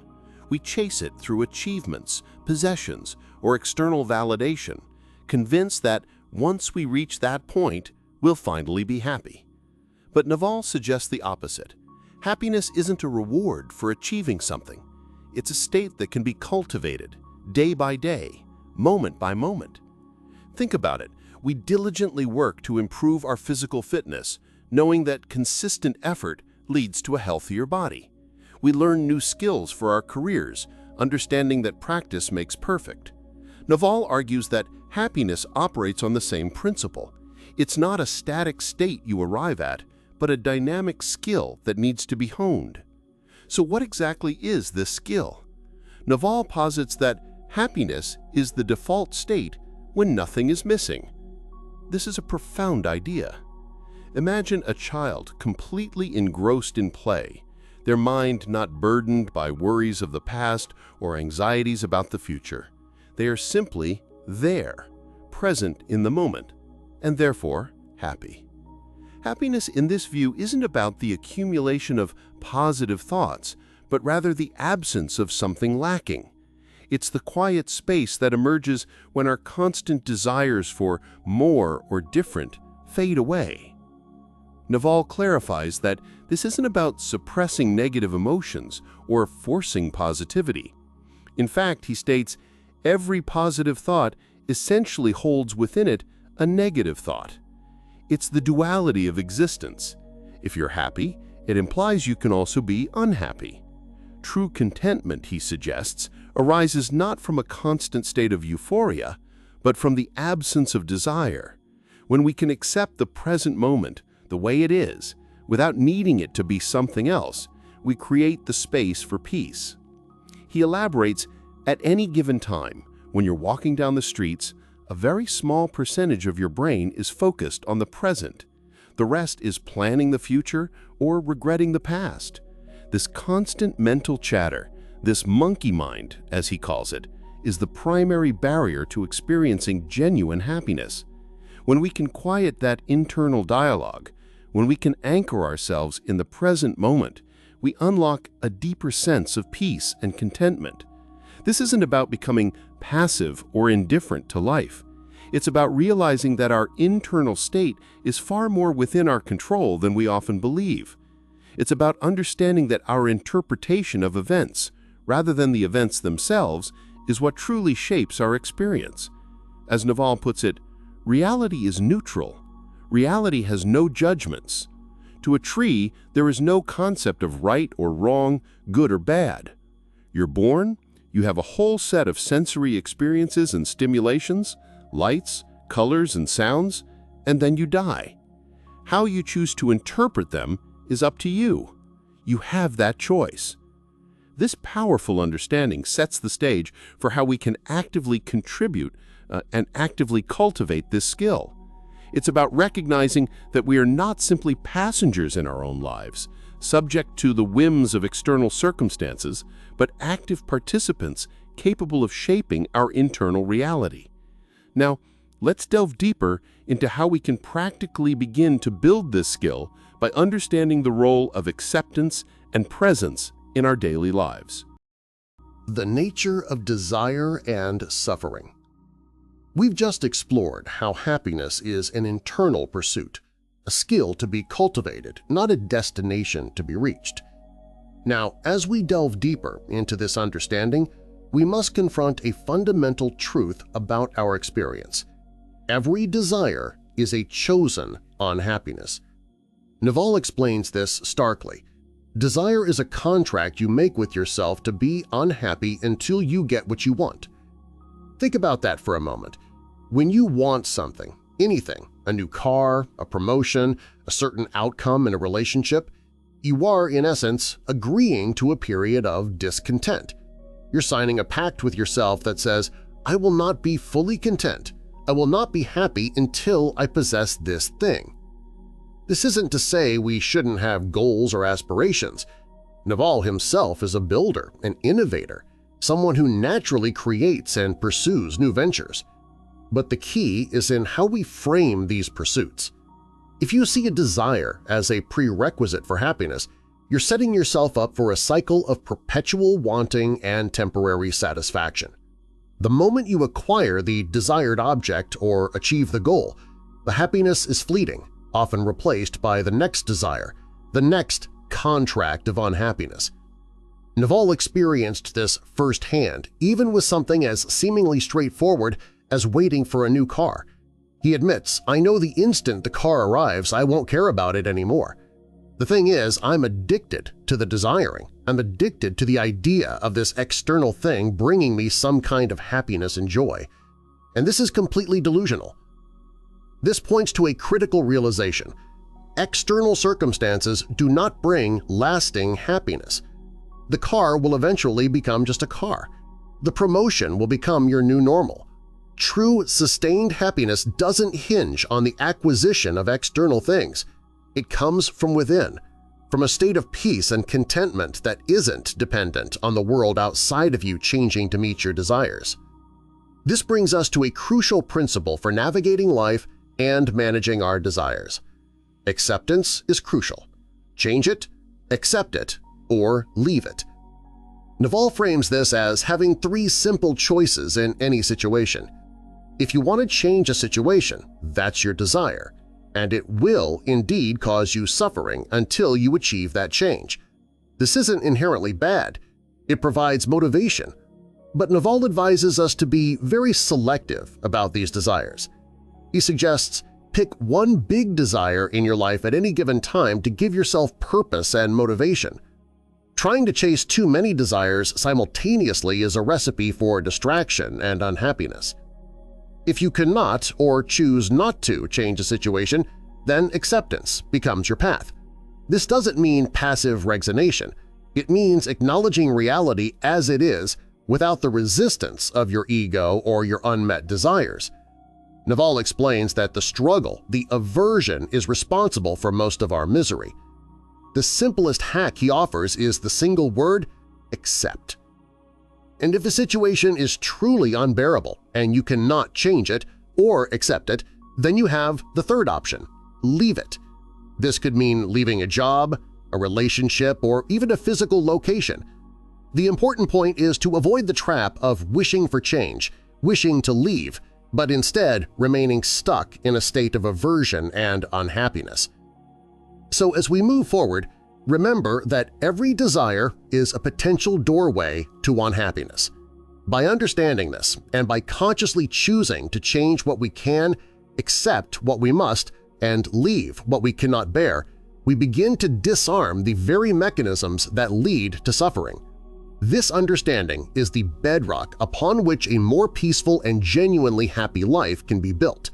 We chase it through achievements, possessions, or external validation, convinced that once we reach that point, we'll finally be happy. But Naval suggests the opposite. Happiness isn't a reward for achieving something. It's a state that can be cultivated, day by day, moment by moment. Think about it. We diligently work to improve our physical fitness, knowing that consistent effort leads to a healthier body. We learn new skills for our careers, understanding that practice makes perfect. Naval argues that happiness operates on the same principle. It's not a static state you arrive at, but a dynamic skill that needs to be honed. So what exactly is this skill? Naval posits that happiness is the default state when nothing is missing. This is a profound idea. Imagine a child completely engrossed in play, their mind not burdened by worries of the past or anxieties about the future. They are simply there, present in the moment, and therefore happy. Happiness in this view isn't about the accumulation of positive thoughts, but rather the absence of something lacking. It's the quiet space that emerges when our constant desires for more or different fade away. Naval clarifies that this isn't about suppressing negative emotions or forcing positivity. In fact, he states, every positive thought essentially holds within it a negative thought. It's the duality of existence. If you're happy, it implies you can also be unhappy. True contentment, he suggests, arises not from a constant state of euphoria, but from the absence of desire. When we can accept the present moment the way it is, without needing it to be something else, we create the space for peace. He elaborates, at any given time, when you're walking down the streets, a very small percentage of your brain is focused on the present. The rest is planning the future or regretting the past. This constant mental chatter, this monkey mind, as he calls it, is the primary barrier to experiencing genuine happiness. When we can quiet that internal dialogue, when we can anchor ourselves in the present moment, we unlock a deeper sense of peace and contentment. This isn't about becoming passive or indifferent to life. It's about realizing that our internal state is far more within our control than we often believe. It's about understanding that our interpretation of events, rather than the events themselves, is what truly shapes our experience. As Naval puts it, reality is neutral. Reality has no judgments. To a tree, there is no concept of right or wrong, good or bad. You're born, you have a whole set of sensory experiences and stimulations, lights, colors and sounds, and then you die. How you choose to interpret them is up to you. You have that choice. This powerful understanding sets the stage for how we can actively contribute and actively cultivate this skill. It's about recognizing that we are not simply passengers in our own lives, subject to the whims of external circumstances, but active participants capable of shaping our internal reality. Now, let's delve deeper into how we can practically begin to build this skill by understanding the role of acceptance and presence in our daily lives. The nature of desire and suffering. We've just explored how happiness is an internal pursuit, a skill to be cultivated, not a destination to be reached. Now, as we delve deeper into this understanding, we must confront a fundamental truth about our experience. Every desire is a chosen unhappiness. Naval explains this starkly. Desire is a contract you make with yourself to be unhappy until you get what you want. Think about that for a moment. When you want something, anything, a new car, a promotion, a certain outcome in a relationship, you are, in essence, agreeing to a period of discontent. You're signing a pact with yourself that says, "I will not be fully content. I will not be happy until I possess this thing." This isn't to say we shouldn't have goals or aspirations. Naval himself is a builder, an innovator, someone who naturally creates and pursues new ventures. But the key is in how we frame these pursuits. If you see a desire as a prerequisite for happiness, you're setting yourself up for a cycle of perpetual wanting and temporary satisfaction. The moment you acquire the desired object or achieve the goal, the happiness is fleeting, often replaced by the next desire, the next contract of unhappiness. Naval experienced this firsthand, even with something as seemingly straightforward as waiting for a new car. He admits, "I know the instant the car arrives, I won't care about it anymore. The thing is, I'm addicted to the desiring. I'm addicted to the idea of this external thing bringing me some kind of happiness and joy. And this is completely delusional." This points to a critical realization. External circumstances do not bring lasting happiness. The car will eventually become just a car. The promotion will become your new normal. True, sustained happiness doesn't hinge on the acquisition of external things. It comes from within, from a state of peace and contentment that isn't dependent on the world outside of you changing to meet your desires. This brings us to a crucial principle for navigating life and managing our desires. Acceptance is crucial. Change it, accept it, or leave it. Naval frames this as having three simple choices in any situation. If you want to change a situation, that's your desire, and it will indeed cause you suffering until you achieve that change. This isn't inherently bad. It provides motivation. But Naval advises us to be very selective about these desires. He suggests pick one big desire in your life at any given time to give yourself purpose and motivation. Trying to chase too many desires simultaneously is a recipe for distraction and unhappiness. If you cannot or choose not to change a situation, then acceptance becomes your path. This doesn't mean passive resignation. It means acknowledging reality as it is without the resistance of your ego or your unmet desires. Naval explains that the struggle, the aversion, is responsible for most of our misery. The simplest hack he offers is the single word, accept. And if a situation is truly unbearable and you cannot change it or accept it, then you have the third option, leave it. This could mean leaving a job, a relationship, or even a physical location. The important point is to avoid the trap of wishing for change, wishing to leave, but instead remaining stuck in a state of aversion and unhappiness. So as we move forward, Remember that every desire is a potential doorway to unhappiness. By understanding this, and by consciously choosing to change what we can, accept what we must, and leave what we cannot bear, we begin to disarm the very mechanisms that lead to suffering. This understanding is the bedrock upon which a more peaceful and genuinely happy life can be built.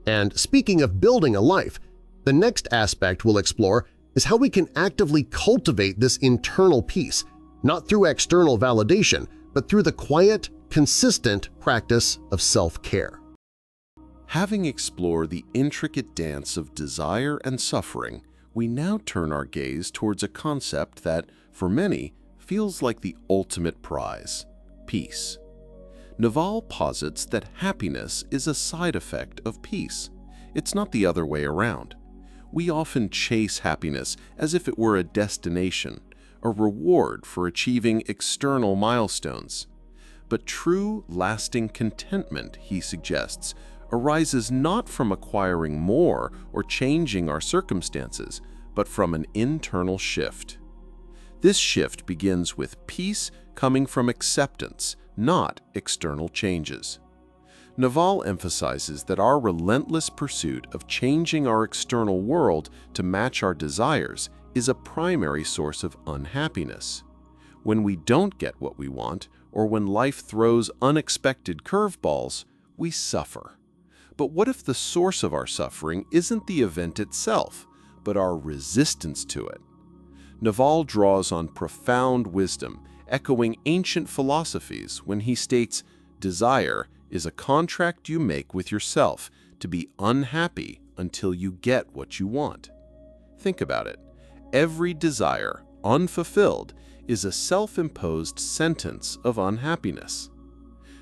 And speaking of building a life, the next aspect we'll explore is how we can actively cultivate this internal peace, not through external validation, but through the quiet, consistent practice of self-care. Having explored the intricate dance of desire and suffering, we now turn our gaze towards a concept that, for many, feels like the ultimate prize – peace. Naval posits that happiness is a side effect of peace. It's not the other way around. We often chase happiness as if it were a destination, a reward for achieving external milestones. But true, lasting contentment, he suggests, arises not from acquiring more or changing our circumstances, but from an internal shift. This shift begins with peace coming from acceptance, not external changes. Naval emphasizes that our relentless pursuit of changing our external world to match our desires is a primary source of unhappiness. When we don't get what we want, or when life throws unexpected curveballs, we suffer. But what if the source of our suffering isn't the event itself, but our resistance to it? Naval draws on profound wisdom, echoing ancient philosophies when he states, "Desire is a contract you make with yourself to be unhappy until you get what you want." Think about it. Every desire, unfulfilled, is a self-imposed sentence of unhappiness.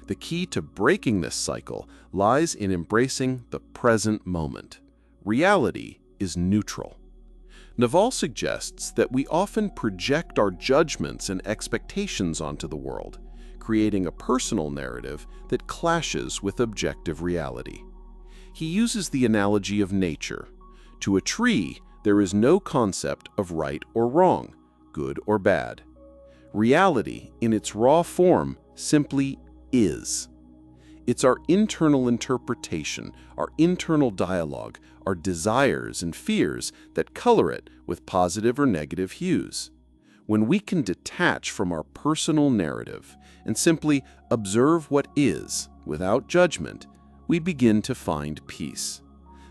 The key to breaking this cycle lies in embracing the present moment. Reality is neutral. Naval suggests that we often project our judgments and expectations onto the world, creating a personal narrative that clashes with objective reality. He uses the analogy of nature. To a tree, there is no concept of right or wrong, good or bad. Reality, in its raw form, simply is. It's our internal interpretation, our internal dialogue, our desires and fears that color it with positive or negative hues. When we can detach from our personal narrative and simply observe what is, without judgment, we begin to find peace.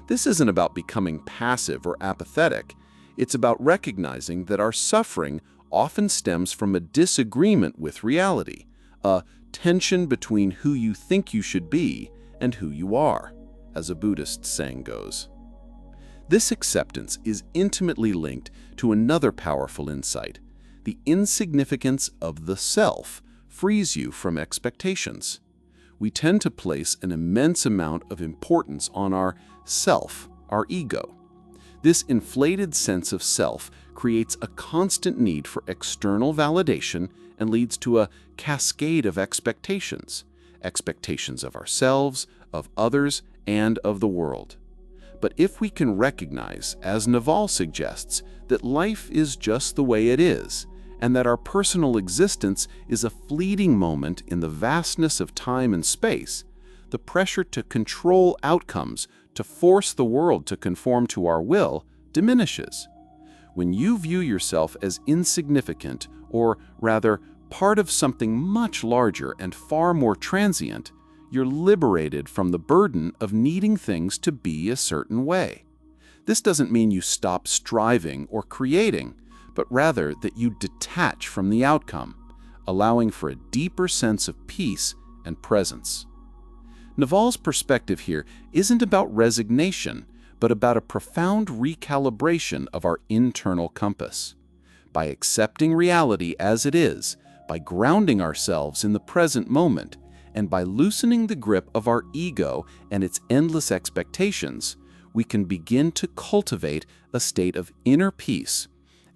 This isn't about becoming passive or apathetic. It's about recognizing that our suffering often stems from a disagreement with reality, a tension between who you think you should be and who you are, as a Buddhist saying goes. This acceptance is intimately linked to another powerful insight. The insignificance of the self frees you from expectations. We tend to place an immense amount of importance on our self, our ego. This inflated sense of self creates a constant need for external validation and leads to a cascade of expectations of ourselves, of others, and of the world. But if we can recognize, as Naval suggests, that life is just the way it is, and that our personal existence is a fleeting moment in the vastness of time and space, the pressure to control outcomes, to force the world to conform to our will, diminishes. When you view yourself as insignificant, or rather, part of something much larger and far more transient, you're liberated from the burden of needing things to be a certain way. This doesn't mean you stop striving or creating, but rather that you detach from the outcome, allowing for a deeper sense of peace and presence. Naval's perspective here isn't about resignation, but about a profound recalibration of our internal compass. By accepting reality as it is, by grounding ourselves in the present moment, and by loosening the grip of our ego and its endless expectations, we can begin to cultivate a state of inner peace.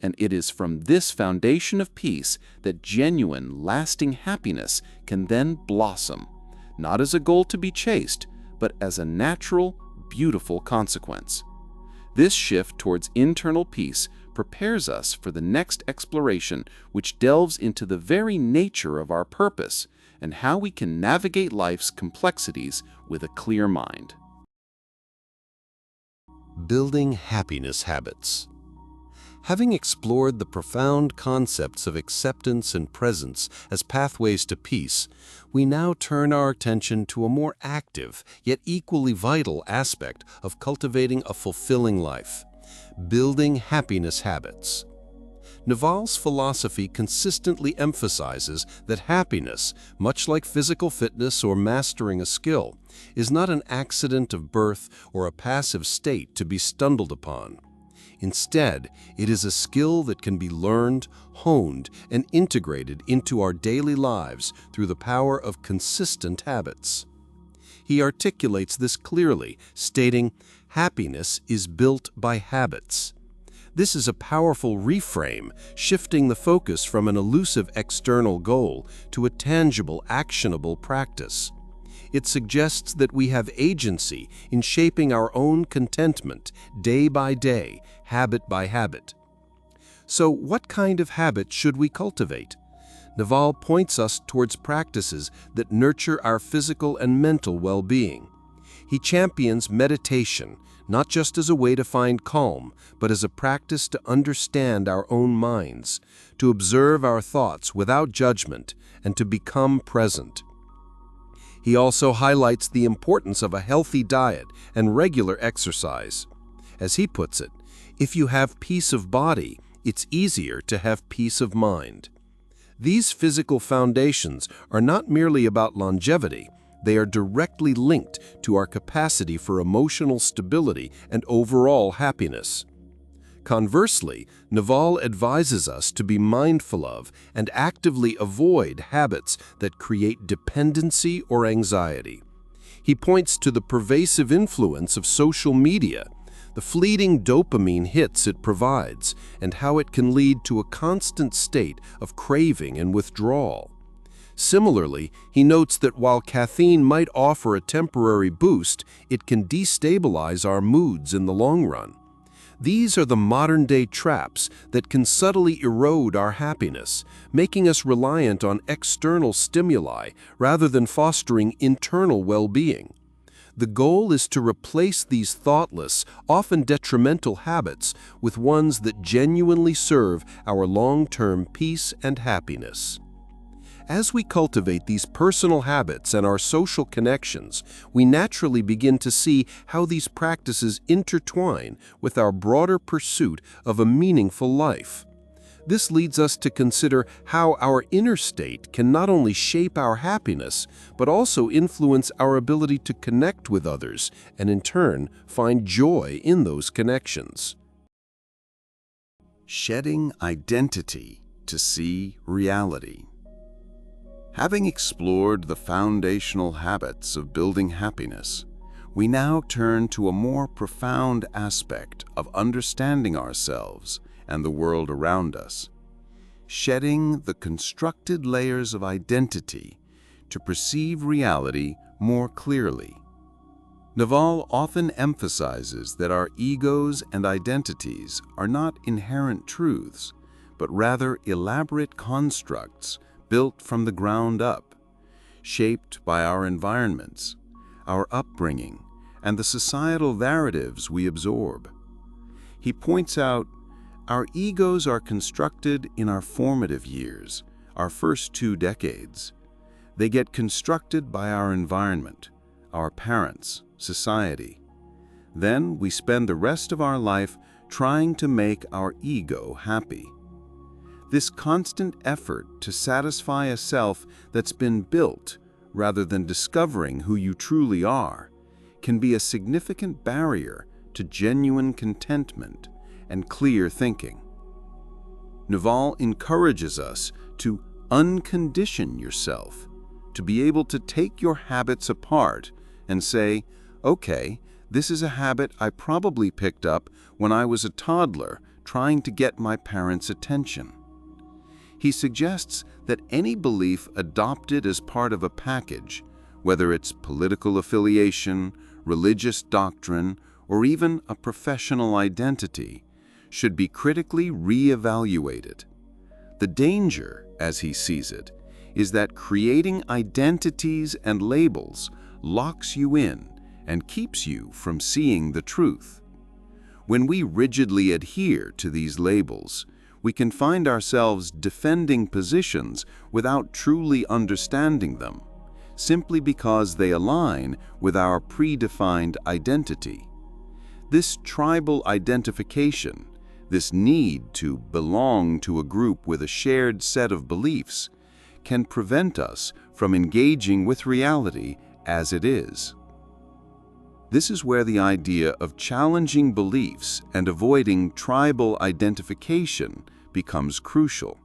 And it is from this foundation of peace that genuine, lasting happiness can then blossom, not as a goal to be chased, but as a natural, beautiful consequence. This shift towards internal peace prepares us for the next exploration, which delves into the very nature of our purpose and how we can navigate life's complexities with a clear mind. Building happiness habits. Having explored the profound concepts of acceptance and presence as pathways to peace, we now turn our attention to a more active, yet equally vital aspect of cultivating a fulfilling life: building happiness habits. Naval's philosophy consistently emphasizes that happiness, much like physical fitness or mastering a skill, is not an accident of birth or a passive state to be stumbled upon. Instead, it is a skill that can be learned, honed, and integrated into our daily lives through the power of consistent habits. He articulates this clearly, stating, "Happiness is built by habits." This is a powerful reframe, shifting the focus from an elusive external goal to a tangible, actionable practice. It suggests that we have agency in shaping our own contentment day by day, habit by habit. So, what kind of habit should we cultivate? Naval points us towards practices that nurture our physical and mental well-being. He champions meditation, not just as a way to find calm, but as a practice to understand our own minds, to observe our thoughts without judgment, and to become present. He also highlights the importance of a healthy diet and regular exercise. As he puts it, if you have peace of body, it's easier to have peace of mind. These physical foundations are not merely about longevity, they are directly linked to our capacity for emotional stability and overall happiness. Conversely, Naval advises us to be mindful of and actively avoid habits that create dependency or anxiety. He points to the pervasive influence of social media, the fleeting dopamine hits it provides, and how it can lead to a constant state of craving and withdrawal. Similarly, he notes that while caffeine might offer a temporary boost, it can destabilize our moods in the long run. These are the modern-day traps that can subtly erode our happiness, making us reliant on external stimuli rather than fostering internal well-being. The goal is to replace these thoughtless, often detrimental habits with ones that genuinely serve our long-term peace and happiness. As we cultivate these personal habits and our social connections, we naturally begin to see how these practices intertwine with our broader pursuit of a meaningful life. This leads us to consider how our inner state can not only shape our happiness, but also influence our ability to connect with others and, in turn, find joy in those connections. Shedding identity to see reality. Having explored the foundational habits of building happiness, we now turn to a more profound aspect of understanding ourselves and the world around us, shedding the constructed layers of identity to perceive reality more clearly. Naval often emphasizes that our egos and identities are not inherent truths, but rather elaborate constructs built from the ground up, shaped by our environments, our upbringing, and the societal narratives we absorb. He points out, our egos are constructed in our formative years, our first 2 decades. They get constructed by our environment, our parents, society. Then we spend the rest of our life trying to make our ego happy. This constant effort to satisfy a self that's been built rather than discovering who you truly are can be a significant barrier to genuine contentment and clear thinking. Naval encourages us to uncondition yourself, to be able to take your habits apart and say, okay, this is a habit I probably picked up when I was a toddler trying to get my parents' attention. He suggests that any belief adopted as part of a package, whether it's political affiliation, religious doctrine, or even a professional identity, should be critically re-evaluated. The danger, as he sees it, is that creating identities and labels locks you in and keeps you from seeing the truth. When we rigidly adhere to these labels, we can find ourselves defending positions without truly understanding them, simply because they align with our predefined identity. This tribal identification, this need to belong to a group with a shared set of beliefs, can prevent us from engaging with reality as it is. This is where the idea of challenging beliefs and avoiding tribal identification becomes crucial.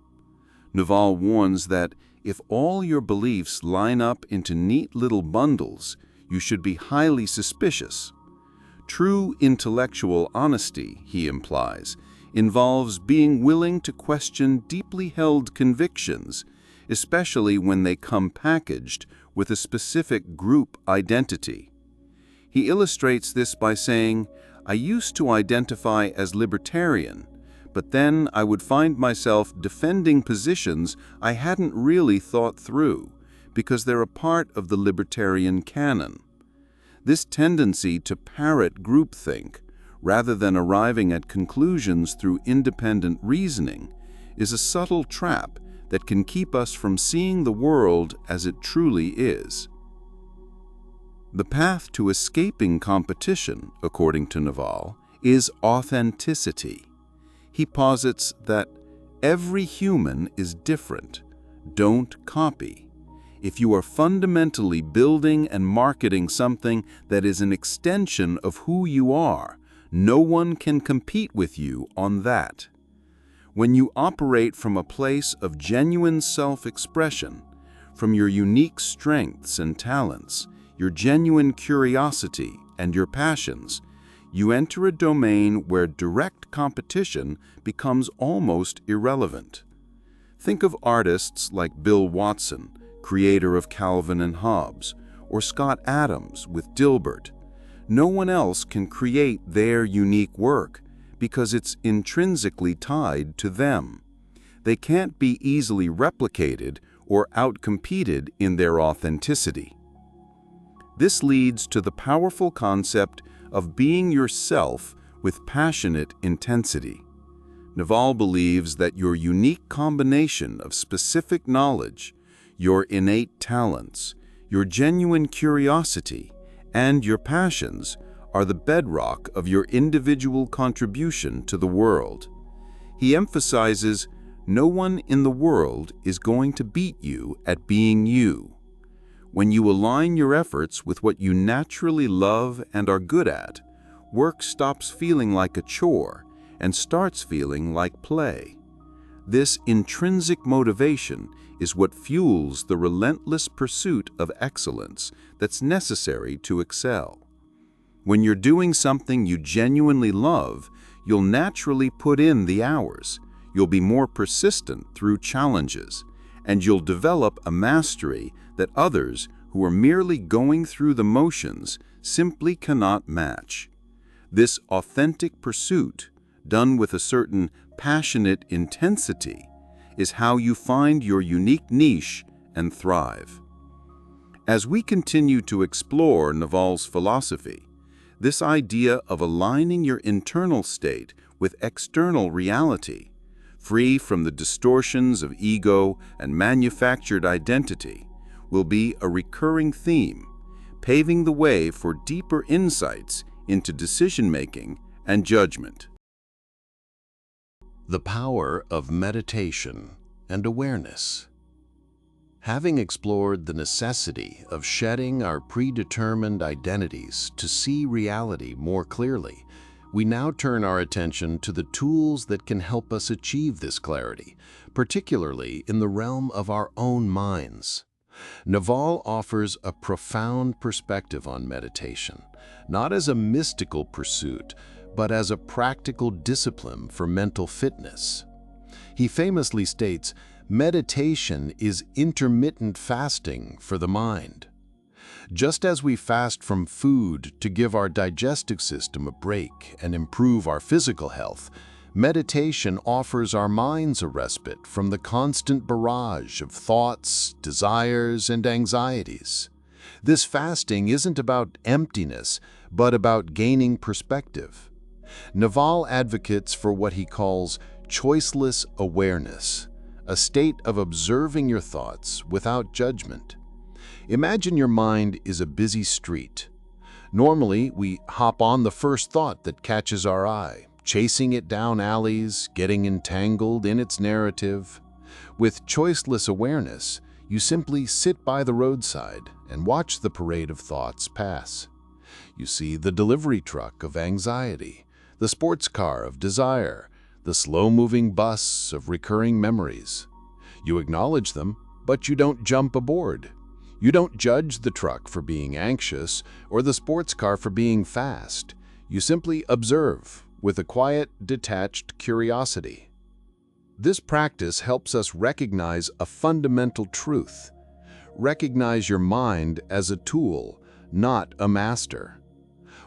Naval warns that if all your beliefs line up into neat little bundles, you should be highly suspicious. True intellectual honesty, he implies, involves being willing to question deeply held convictions, especially when they come packaged with a specific group identity. He illustrates this by saying, "I used to identify as libertarian, but then I would find myself defending positions I hadn't really thought through because they're a part of the libertarian canon." This tendency to parrot groupthink, rather than arriving at conclusions through independent reasoning, is a subtle trap that can keep us from seeing the world as it truly is. The path to escaping competition, according to Naval, is authenticity. He posits that every human is different. Don't copy. If you are fundamentally building and marketing something that is an extension of who you are, no one can compete with you on that. When you operate from a place of genuine self-expression, from your unique strengths and talents, your genuine curiosity and your passions, you enter a domain where direct competition becomes almost irrelevant. Think of artists like Bill Watson, creator of Calvin and Hobbes, or Scott Adams with Dilbert. No one else can create their unique work because it's intrinsically tied to them. They can't be easily replicated or outcompeted in their authenticity. This leads to the powerful concept of being yourself with passionate intensity. Naval believes that your unique combination of specific knowledge, your innate talents, your genuine curiosity, and your passions are the bedrock of your individual contribution to the world. He emphasizes, no one in the world is going to beat you at being you. When you align your efforts with what you naturally love and are good at, work stops feeling like a chore and starts feeling like play. This intrinsic motivation is what fuels the relentless pursuit of excellence that's necessary to excel. When you're doing something you genuinely love, you'll naturally put in the hours, you'll be more persistent through challenges, and you'll develop a mastery that others who are merely going through the motions simply cannot match. This authentic pursuit, done with a certain passionate intensity, is how you find your unique niche and thrive. As we continue to explore Naval's philosophy, this idea of aligning your internal state with external reality, free from the distortions of ego and manufactured identity, will be a recurring theme, paving the way for deeper insights into decision-making and judgment. The power of meditation and awareness. Having explored the necessity of shedding our predetermined identities to see reality more clearly, we now turn our attention to the tools that can help us achieve this clarity, particularly in the realm of our own minds. Naval offers a profound perspective on meditation, not as a mystical pursuit, but as a practical discipline for mental fitness. He famously states, meditation is intermittent fasting for the mind. Just as we fast from food to give our digestive system a break and improve our physical health, Meditation offers our minds a respite from the constant barrage of thoughts, desires, and anxieties. This fasting isn't about emptiness, but about gaining perspective. Naval advocates for what he calls choiceless awareness, a state of observing your thoughts without judgment. Imagine your mind is a busy street. Normally, we hop on the first thought that catches our eye, chasing it down alleys, getting entangled in its narrative. With choiceless awareness, you simply sit by the roadside and watch the parade of thoughts pass. You see the delivery truck of anxiety, the sports car of desire, the slow-moving bus of recurring memories. You acknowledge them, but you don't jump aboard. You don't judge the truck for being anxious or the sports car for being fast. You simply observe with a quiet, detached curiosity. This practice helps us recognize a fundamental truth. Recognize your mind as a tool, not a master.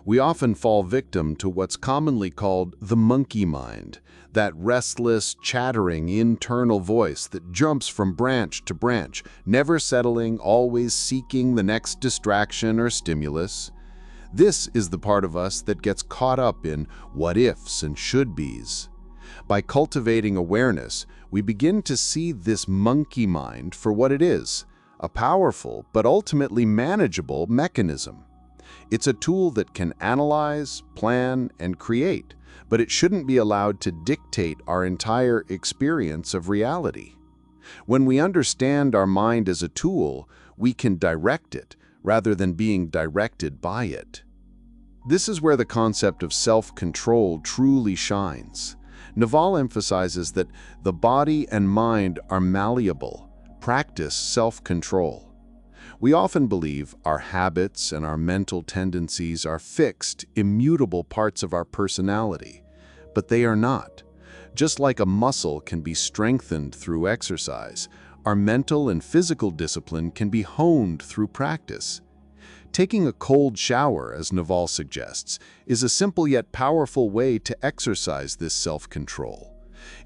We often fall victim to what's commonly called the monkey mind, that restless, chattering internal voice that jumps from branch to branch, never settling, always seeking the next distraction or stimulus. This is the part of us that gets caught up in what-ifs and should-bes. By cultivating awareness, we begin to see this monkey mind for what it is, a powerful but ultimately manageable mechanism. It's a tool that can analyze, plan, and create, but it shouldn't be allowed to dictate our entire experience of reality. When we understand our mind as a tool, we can direct it rather than being directed by it. This is where the concept of self-control truly shines. Naval emphasizes that the body and mind are malleable. Practice self-control. We often believe our habits and our mental tendencies are fixed, immutable parts of our personality, but they are not. Just like a muscle can be strengthened through exercise, our mental and physical discipline can be honed through practice. Taking a cold shower, as Naval suggests, is a simple yet powerful way to exercise this self-control.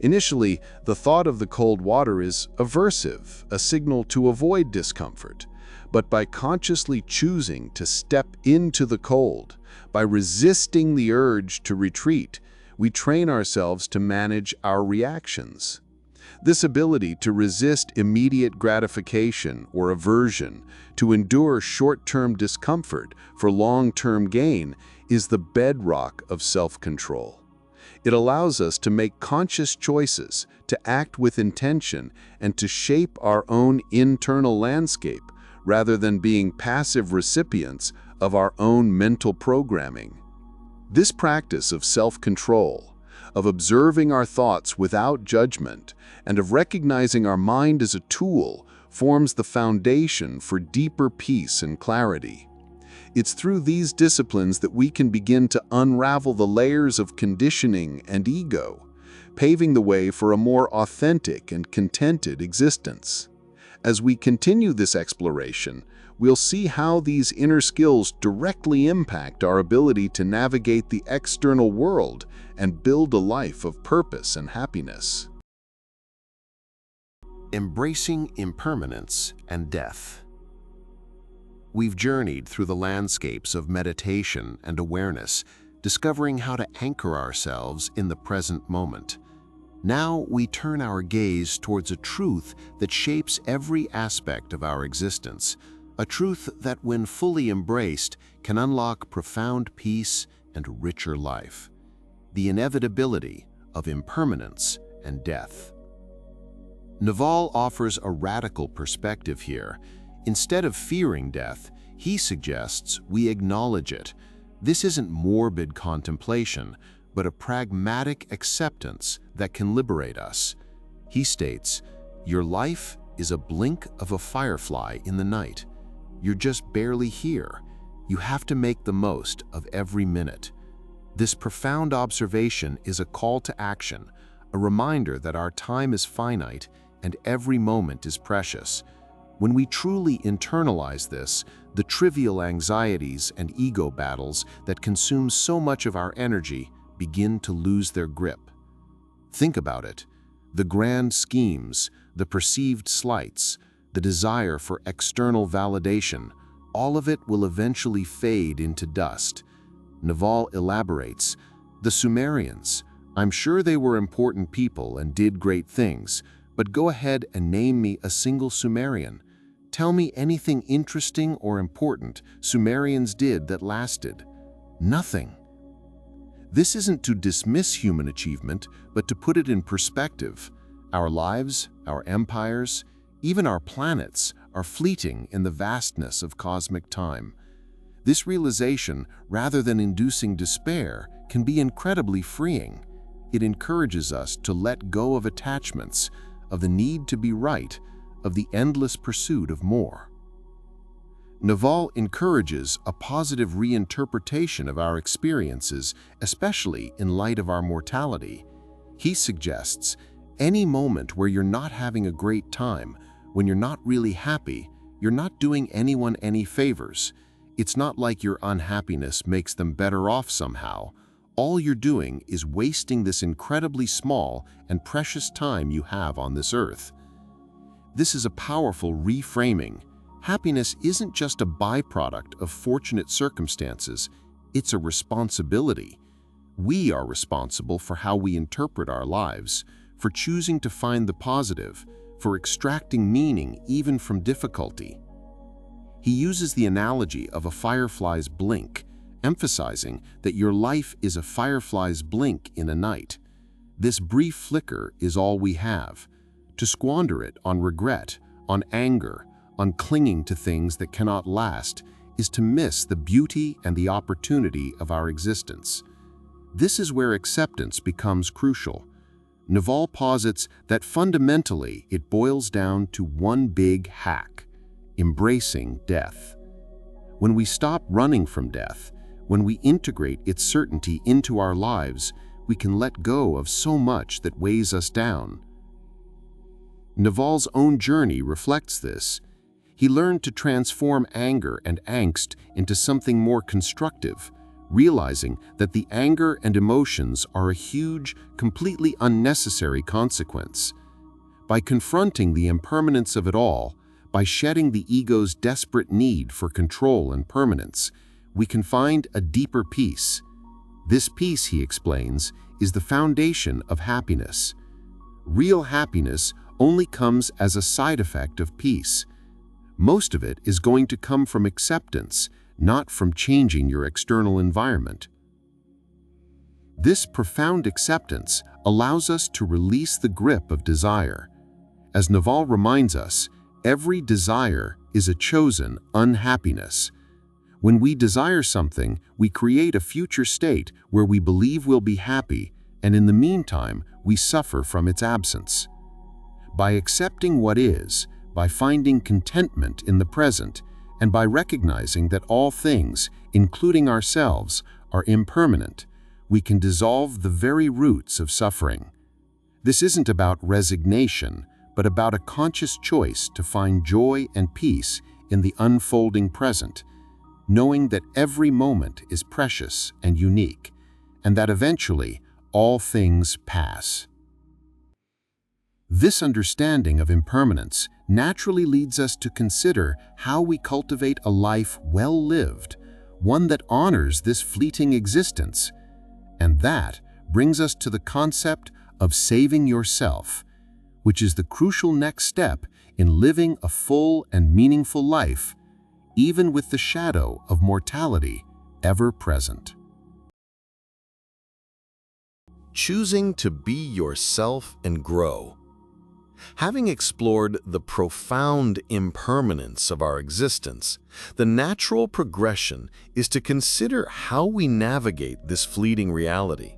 Initially, the thought of the cold water is aversive, a signal to avoid discomfort. But by consciously choosing to step into the cold, by resisting the urge to retreat, we train ourselves to manage our reactions. This ability to resist immediate gratification or aversion, to endure short-term discomfort for long-term gain, is the bedrock of self-control. It allows us to make conscious choices, to act with intention, and to shape our own internal landscape, rather than being passive recipients of our own mental programming. This practice of self-control, of observing our thoughts without judgment, and of recognizing our mind as a tool, forms the foundation for deeper peace and clarity. It's through these disciplines that we can begin to unravel the layers of conditioning and ego, paving the way for a more authentic and contented existence. As we continue this exploration, we'll see how these inner skills directly impact our ability to navigate the external world and build a life of purpose and happiness. Embracing impermanence and death. We've journeyed through the landscapes of meditation and awareness, discovering how to anchor ourselves in the present moment. Now we turn our gaze towards a truth that shapes every aspect of our existence, a truth that, when fully embraced, can unlock profound peace and richer life: the inevitability of impermanence and death. Naval offers a radical perspective here. Instead of fearing death, he suggests we acknowledge it. This isn't morbid contemplation, but a pragmatic acceptance that can liberate us. He states, "Your life is a blink of a firefly in the night. You're just barely here. You have to make the most of every minute." This profound observation is a call to action, a reminder that our time is finite and every moment is precious. When we truly internalize this, the trivial anxieties and ego battles that consume so much of our energy begin to lose their grip. Think about it. The grand schemes, the perceived slights, the desire for external validation, all of it will eventually fade into dust. Naval elaborates, "The Sumerians, I'm sure they were important people and did great things, but go ahead and name me a single Sumerian. Tell me anything interesting or important Sumerians did that lasted. Nothing." This isn't to dismiss human achievement, but to put it in perspective. Our lives, our empires, even our planets are fleeting in the vastness of cosmic time. This realization, rather than inducing despair, can be incredibly freeing. It encourages us to let go of attachments, of the need to be right, of the endless pursuit of more. Naval encourages a positive reinterpretation of our experiences, especially in light of our mortality. He suggests, any moment where you're not having a great time, when you're not really happy, you're not doing anyone any favors. It's not like your unhappiness makes them better off somehow. All you're doing is wasting this incredibly small and precious time you have on this earth. This is a powerful reframing. Happiness isn't just a byproduct of fortunate circumstances, it's a responsibility. We are responsible for how we interpret our lives, for choosing to find the positive, for extracting meaning even from difficulty. He uses the analogy of a firefly's blink, emphasizing that your life is a firefly's blink in a night. This brief flicker is all we have. To squander it on regret, on anger, on clinging to things that cannot last, is to miss the beauty and the opportunity of our existence. This is where acceptance becomes crucial. Naval posits that fundamentally it boils down to one big hack: embracing death. When we stop running from death, when we integrate its certainty into our lives, we can let go of so much that weighs us down. Naval's own journey reflects this. He learned to transform anger and angst into something more constructive, realizing that the anger and emotions are a huge, completely unnecessary consequence. By confronting the impermanence of it all, by shedding the ego's desperate need for control and permanence, we can find a deeper peace. This peace, he explains, is the foundation of happiness. Real happiness only comes as a side effect of peace. Most of it is going to come from acceptance, not from changing your external environment. This profound acceptance allows us to release the grip of desire. As Naval reminds us, every desire is a chosen unhappiness. When we desire something, we create a future state where we believe we'll be happy, and in the meantime, we suffer from its absence. By accepting what is, by finding contentment in the present, and by recognizing that all things, including ourselves, are impermanent, we can dissolve the very roots of suffering. This isn't about resignation, but about a conscious choice to find joy and peace in the unfolding present, knowing that every moment is precious and unique, and that eventually all things pass. This understanding of impermanence naturally leads us to consider how we cultivate a life well lived, one that honors this fleeting existence. And that brings us to the concept of saving yourself, which is the crucial next step in living a full and meaningful life, even with the shadow of mortality ever present. Choosing to be yourself and grow. Having explored the profound impermanence of our existence, the natural progression is to consider how we navigate this fleeting reality.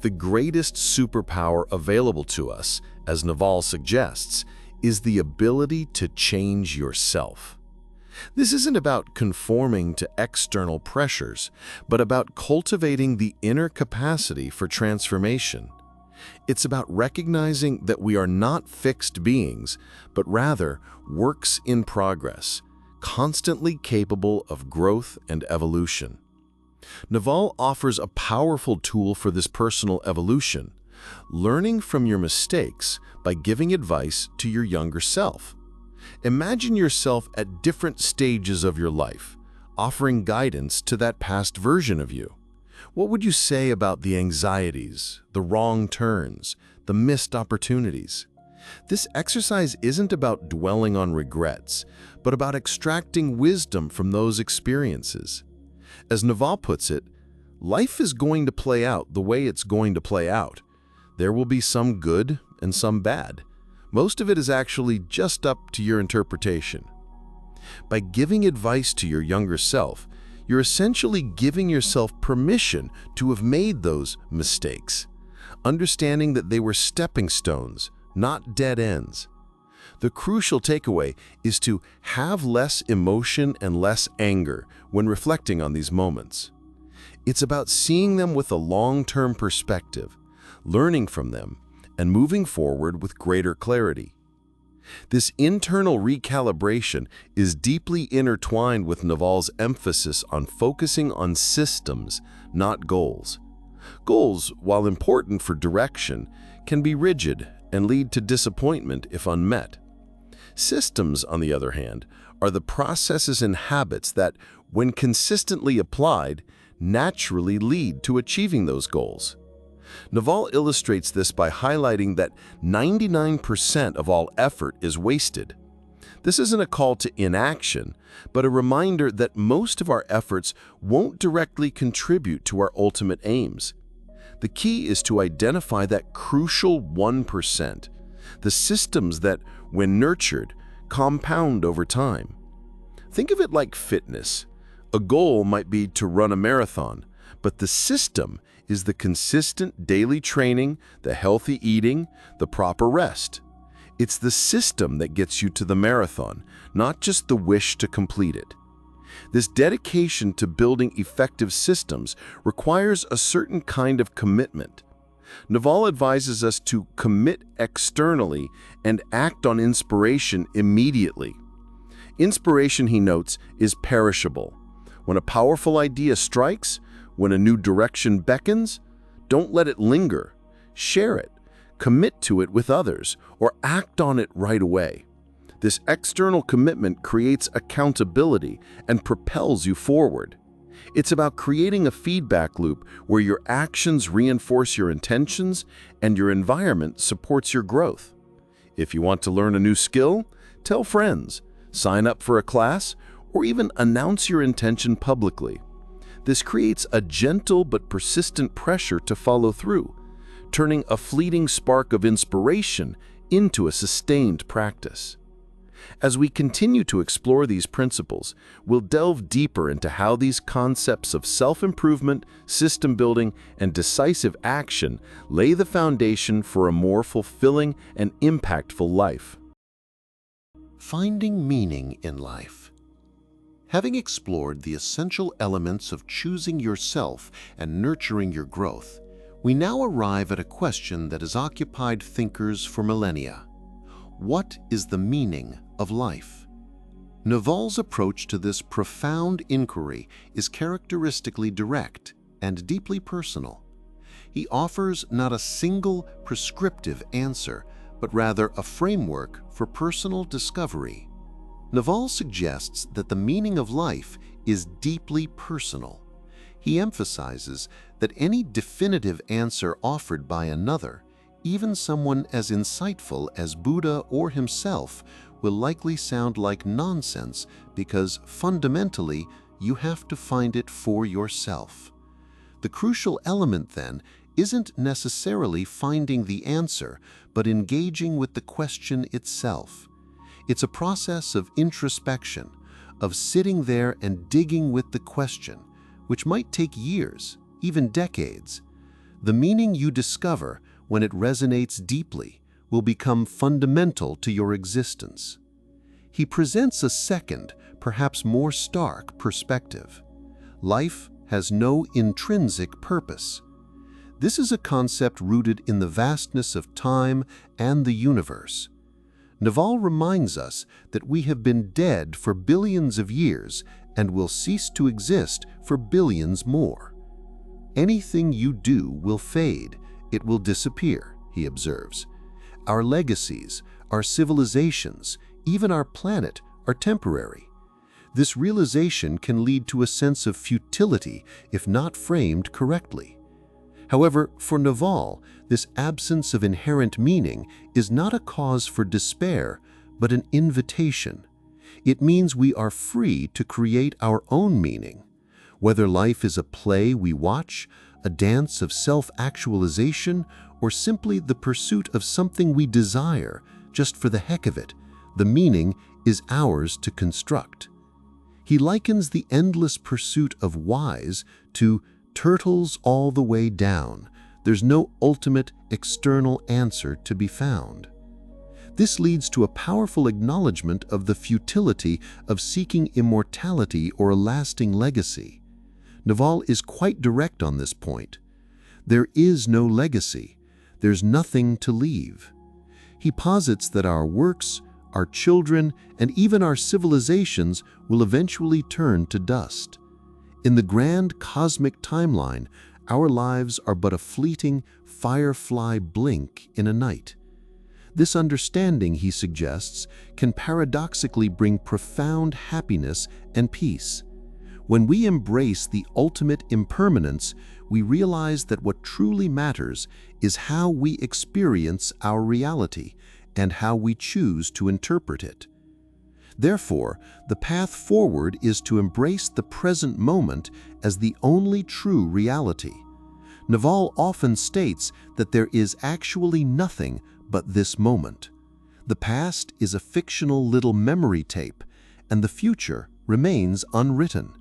The greatest superpower available to us, as Naval suggests, is the ability to change yourself. This isn't about conforming to external pressures, but about cultivating the inner capacity for transformation. It's about recognizing that we are not fixed beings, but rather works in progress, constantly capable of growth and evolution. Naval offers a powerful tool for this personal evolution, learning from your mistakes by giving advice to your younger self. Imagine yourself at different stages of your life, offering guidance to that past version of you. What would you say about the anxieties, the wrong turns, the missed opportunities? This exercise isn't about dwelling on regrets, but about extracting wisdom from those experiences. As Naval puts it, life is going to play out the way it's going to play out. There will be some good and some bad. Most of it is actually just up to your interpretation. By giving advice to your younger self, you're essentially giving yourself permission to have made those mistakes, understanding that they were stepping stones, not dead ends. The crucial takeaway is to have less emotion and less anger when reflecting on these moments. It's about seeing them with a long-term perspective, learning from them, and moving forward with greater clarity. This internal recalibration is deeply intertwined with Naval's emphasis on focusing on systems, not goals. Goals, while important for direction, can be rigid and lead to disappointment if unmet. Systems, on the other hand, are the processes and habits that, when consistently applied, naturally lead to achieving those goals. Naval illustrates this by highlighting that 99% of all effort is wasted. This isn't a call to inaction, but a reminder that most of our efforts won't directly contribute to our ultimate aims. The key is to identify that crucial 1%, the systems that, when nurtured, compound over time. Think of it like fitness. A goal might be to run a marathon, but the system is the consistent daily training, the healthy eating, the proper rest. It's the system that gets you to the marathon, not just the wish to complete it. This dedication to building effective systems requires a certain kind of commitment. Naval advises us to commit externally and act on inspiration immediately. Inspiration, he notes, is perishable. When a powerful idea strikes, when a new direction beckons, don't let it linger. Share it, commit to it with others, or act on it right away. This external commitment creates accountability and propels you forward. It's about creating a feedback loop where your actions reinforce your intentions and your environment supports your growth. If you want to learn a new skill, tell friends, sign up for a class, or even announce your intention publicly. This creates a gentle but persistent pressure to follow through, turning a fleeting spark of inspiration into a sustained practice. As we continue to explore these principles, we'll delve deeper into how these concepts of self-improvement, system building, and decisive action lay the foundation for a more fulfilling and impactful life. Finding meaning in life. Having explored the essential elements of choosing yourself and nurturing your growth, we now arrive at a question that has occupied thinkers for millennia. What is the meaning of life? Naval's approach to this profound inquiry is characteristically direct and deeply personal. He offers not a single prescriptive answer, but rather a framework for personal discovery. Naval suggests that the meaning of life is deeply personal. He emphasizes that any definitive answer offered by another, even someone as insightful as Buddha or himself, will likely sound like nonsense because fundamentally you have to find it for yourself. The crucial element then isn't necessarily finding the answer, but engaging with the question itself. It's a process of introspection, of sitting there and digging with the question, which might take years, even decades. The meaning you discover when it resonates deeply will become fundamental to your existence. He presents a second, perhaps more stark perspective. Life has no intrinsic purpose. This is a concept rooted in the vastness of time and the universe. Naval reminds us that we have been dead for billions of years and will cease to exist for billions more. Anything you do will fade, it will disappear, he observes. Our legacies, our civilizations, even our planet are temporary. This realization can lead to a sense of futility if not framed correctly. However, for Naval, this absence of inherent meaning is not a cause for despair, but an invitation. It means we are free to create our own meaning. Whether life is a play we watch, a dance of self-actualization, or simply the pursuit of something we desire, just for the heck of it, the meaning is ours to construct. He likens the endless pursuit of whys to turtles all the way down. There's no ultimate external answer to be found. This leads to a powerful acknowledgement of the futility of seeking immortality or a lasting legacy. Naval is quite direct on this point. There is no legacy. There's nothing to leave. He posits that our works, our children, and even our civilizations will eventually turn to dust. In the grand cosmic timeline, our lives are but a fleeting firefly blink in a night. This understanding, he suggests, can paradoxically bring profound happiness and peace. When we embrace the ultimate impermanence, we realize that what truly matters is how we experience our reality and how we choose to interpret it. Therefore, the path forward is to embrace the present moment as the only true reality. Naval often states that there is actually nothing but this moment. The past is a fictional little memory tape, and the future remains unwritten.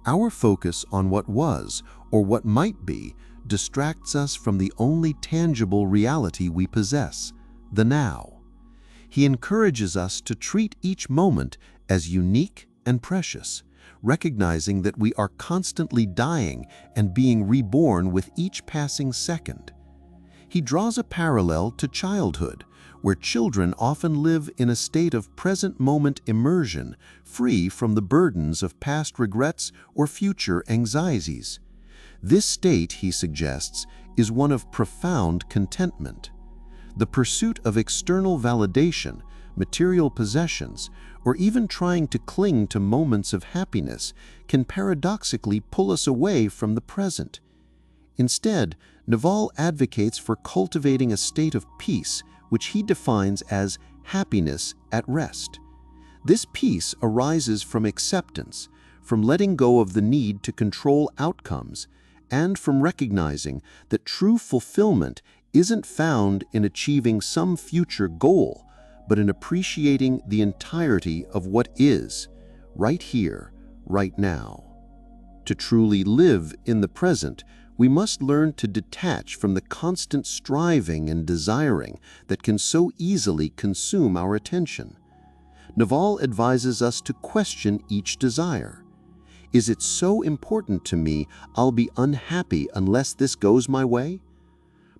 Our focus on what was or what might be distracts us from the only tangible reality we possess, the now. He encourages us to treat each moment as unique and precious, recognizing that we are constantly dying and being reborn with each passing second. He draws a parallel to childhood, where children often live in a state of present-moment immersion, free from the burdens of past regrets or future anxieties. This state, he suggests, is one of profound contentment. The pursuit of external validation, material possessions, or even trying to cling to moments of happiness can paradoxically pull us away from the present. Instead, Naval advocates for cultivating a state of peace, which he defines as happiness at rest. This peace arises from acceptance, from letting go of the need to control outcomes, and from recognizing that true fulfillment isn't found in achieving some future goal, but in appreciating the entirety of what is, right here, right now. To truly live in the present, we must learn to detach from the constant striving and desiring that can so easily consume our attention. Naval advises us to question each desire. Is it so important to me I'll be unhappy unless this goes my way?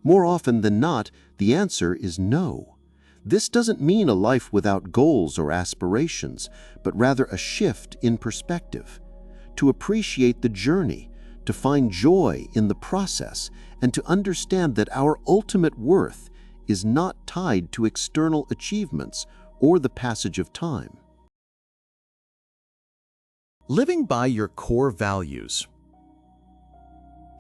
More often than not, the answer is no. This doesn't mean a life without goals or aspirations, but rather a shift in perspective. To appreciate the journey, to find joy in the process, and to understand that our ultimate worth is not tied to external achievements or the passage of time. Living by your core values.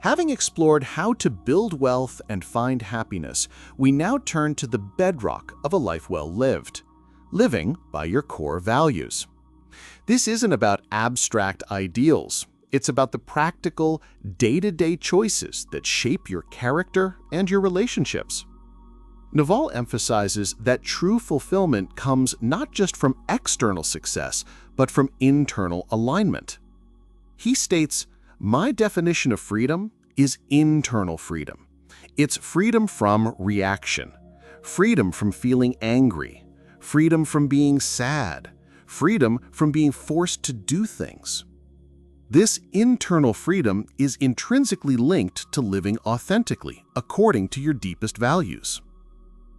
Having explored how to build wealth and find happiness, we now turn to the bedrock of a life well lived: living by your core values. This isn't about abstract ideals. It's about the practical, day-to-day choices that shape your character and your relationships. Naval emphasizes that true fulfillment comes not just from external success, but from internal alignment. He states, "My definition of freedom is internal freedom. It's freedom from reaction, freedom from feeling angry, freedom from being sad, freedom from being forced to do things." This internal freedom is intrinsically linked to living authentically, according to your deepest values.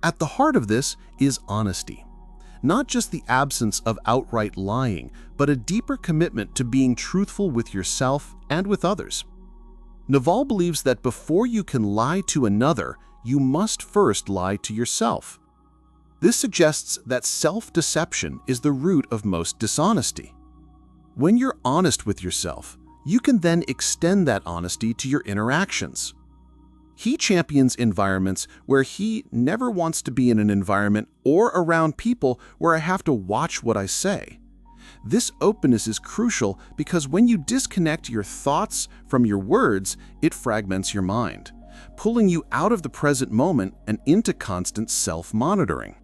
At the heart of this is honesty. Not just the absence of outright lying, but a deeper commitment to being truthful with yourself and with others. Naval believes that before you can lie to another, you must first lie to yourself. This suggests that self-deception is the root of most dishonesty. When you're honest with yourself, you can then extend that honesty to your interactions. He champions environments where he never wants to be in an environment or around people where I have to watch what I say. This openness is crucial because when you disconnect your thoughts from your words, it fragments your mind, pulling you out of the present moment and into constant self-monitoring.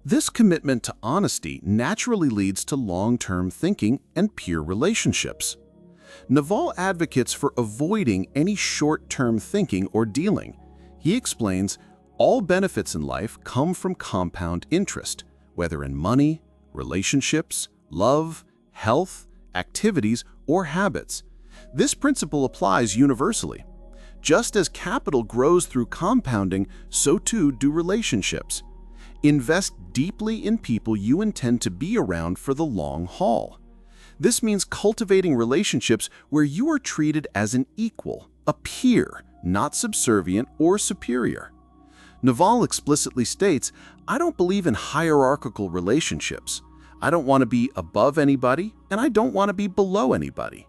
This commitment to honesty naturally leads to long-term thinking and peer relationships. Naval advocates for avoiding any short-term thinking or dealing. He explains, all benefits in life come from compound interest, whether in money, relationships, love, health, activities, or habits. This principle applies universally. Just as capital grows through compounding, so too do relationships. Invest deeply in people you intend to be around for the long haul. This means cultivating relationships where you are treated as an equal, a peer, not subservient or superior. Naval explicitly states, I don't believe in hierarchical relationships. I don't want to be above anybody, and I don't want to be below anybody.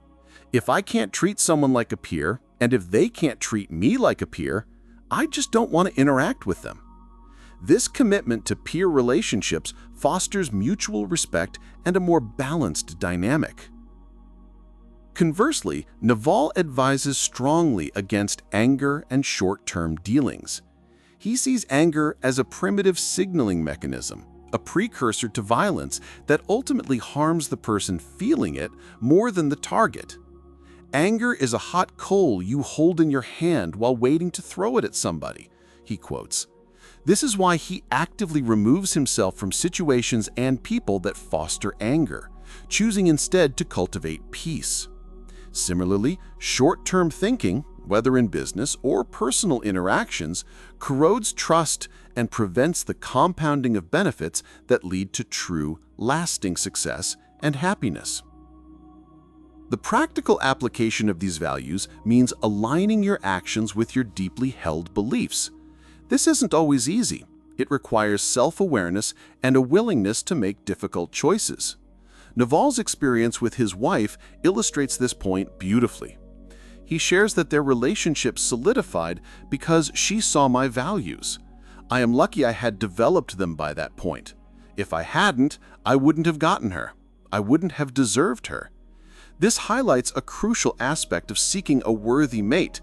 If I can't treat someone like a peer, and if they can't treat me like a peer, I just don't want to interact with them. This commitment to peer relationships fosters mutual respect and a more balanced dynamic. Conversely, Naval advises strongly against anger and short-term dealings. He sees anger as a primitive signaling mechanism, a precursor to violence that ultimately harms the person feeling it more than the target. Anger is a hot coal you hold in your hand while waiting to throw it at somebody, he quotes. This is why he actively removes himself from situations and people that foster anger, choosing instead to cultivate peace. Similarly, short-term thinking, whether in business or personal interactions, corrodes trust and prevents the compounding of benefits that lead to true, lasting success and happiness. The practical application of these values means aligning your actions with your deeply held beliefs. This isn't always easy. It requires self-awareness and a willingness to make difficult choices. Naval's experience with his wife illustrates this point beautifully. He shares that their relationship solidified because she saw my values. I am lucky I had developed them by that point. If I hadn't, I wouldn't have gotten her. I wouldn't have deserved her. This highlights a crucial aspect of seeking a worthy mate.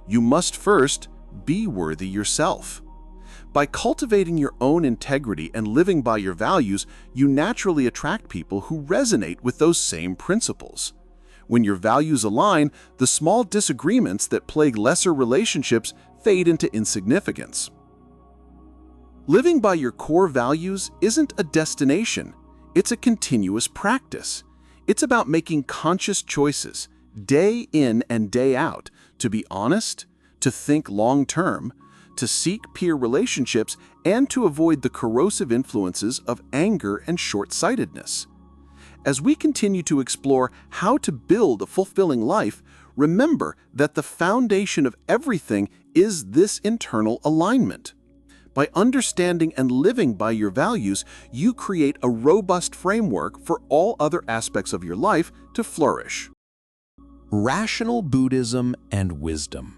You must first be worthy yourself. By cultivating your own integrity and living by your values, you naturally attract people who resonate with those same principles. When your values align, the small disagreements that plague lesser relationships fade into insignificance. Living by your core values isn't a destination, it's a continuous practice. It's about making conscious choices, day in and day out, to be honest, to think long-term, to seek peer relationships, and to avoid the corrosive influences of anger and short-sightedness. As we continue to explore how to build a fulfilling life, remember that the foundation of everything is this internal alignment. By understanding and living by your values, you create a robust framework for all other aspects of your life to flourish. Rational Buddhism and wisdom.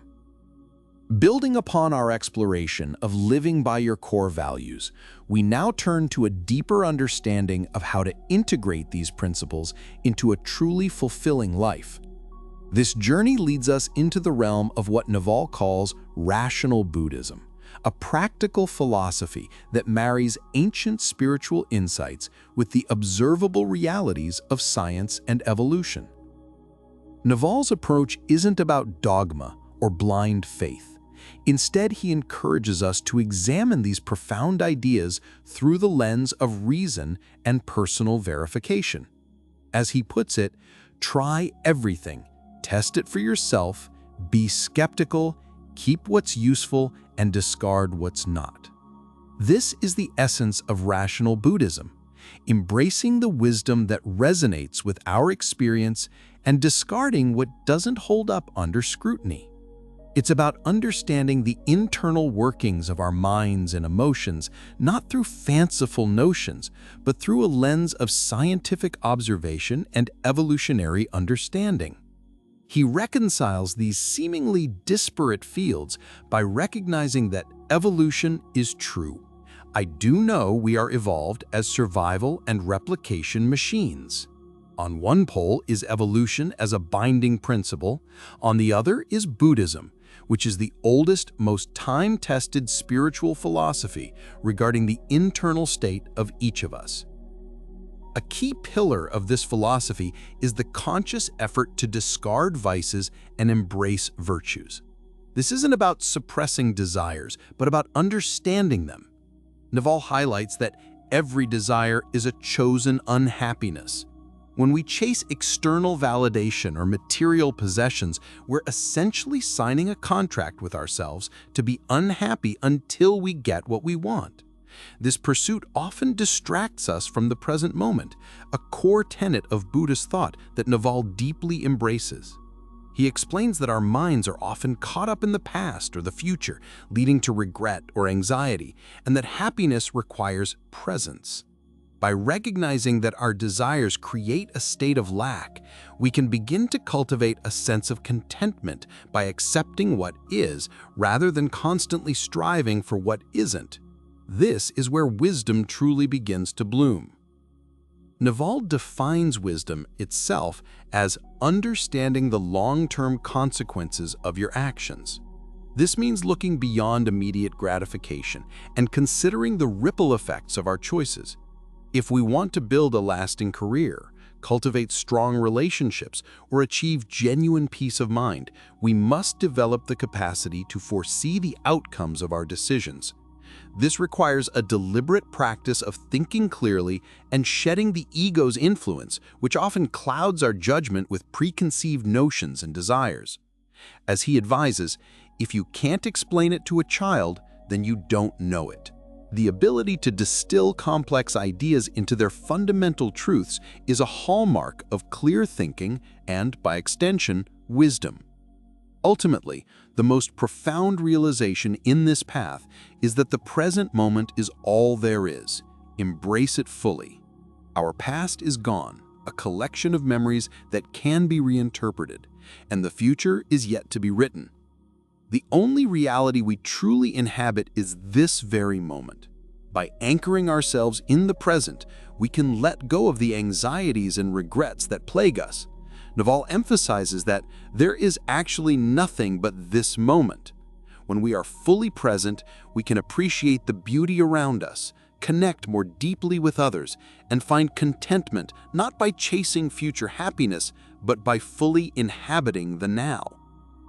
Building upon our exploration of living by your core values, we now turn to a deeper understanding of how to integrate these principles into a truly fulfilling life. This journey leads us into the realm of what Naval calls rational Buddhism, a practical philosophy that marries ancient spiritual insights with the observable realities of science and evolution. Naval's approach isn't about dogma or blind faith. Instead, he encourages us to examine these profound ideas through the lens of reason and personal verification. As he puts it, try everything, test it for yourself, be skeptical, keep what's useful, and discard what's not. This is the essence of rational Buddhism, embracing the wisdom that resonates with our experience and discarding what doesn't hold up under scrutiny. It's about understanding the internal workings of our minds and emotions, not through fanciful notions, but through a lens of scientific observation and evolutionary understanding. He reconciles these seemingly disparate fields by recognizing that evolution is true. I do know we are evolved as survival and replication machines. On one pole is evolution as a binding principle, on the other is Buddhism, which is the oldest, most time-tested spiritual philosophy regarding the internal state of each of us. A key pillar of this philosophy is the conscious effort to discard vices and embrace virtues. This isn't about suppressing desires, but about understanding them. Naval highlights that every desire is a chosen unhappiness. When we chase external validation or material possessions, we're essentially signing a contract with ourselves to be unhappy until we get what we want. This pursuit often distracts us from the present moment, a core tenet of Buddhist thought that Naval deeply embraces. He explains that our minds are often caught up in the past or the future, leading to regret or anxiety, and that happiness requires presence. By recognizing that our desires create a state of lack, we can begin to cultivate a sense of contentment by accepting what is rather than constantly striving for what isn't. This is where wisdom truly begins to bloom. Naval defines wisdom itself as understanding the long-term consequences of your actions. This means looking beyond immediate gratification and considering the ripple effects of our choices. If we want to build a lasting career, cultivate strong relationships, or achieve genuine peace of mind, we must develop the capacity to foresee the outcomes of our decisions. This requires a deliberate practice of thinking clearly and shedding the ego's influence, which often clouds our judgment with preconceived notions and desires. As he advises, if you can't explain it to a child, then you don't know it. The ability to distill complex ideas into their fundamental truths is a hallmark of clear thinking and, by extension, wisdom. Ultimately, the most profound realization in this path is that the present moment is all there is. Embrace it fully. Our past is gone, a collection of memories that can be reinterpreted, and the future is yet to be written. The only reality we truly inhabit is this very moment. By anchoring ourselves in the present, we can let go of the anxieties and regrets that plague us. Naval emphasizes that there is actually nothing but this moment. When we are fully present, we can appreciate the beauty around us, connect more deeply with others, and find contentment not by chasing future happiness, but by fully inhabiting the now.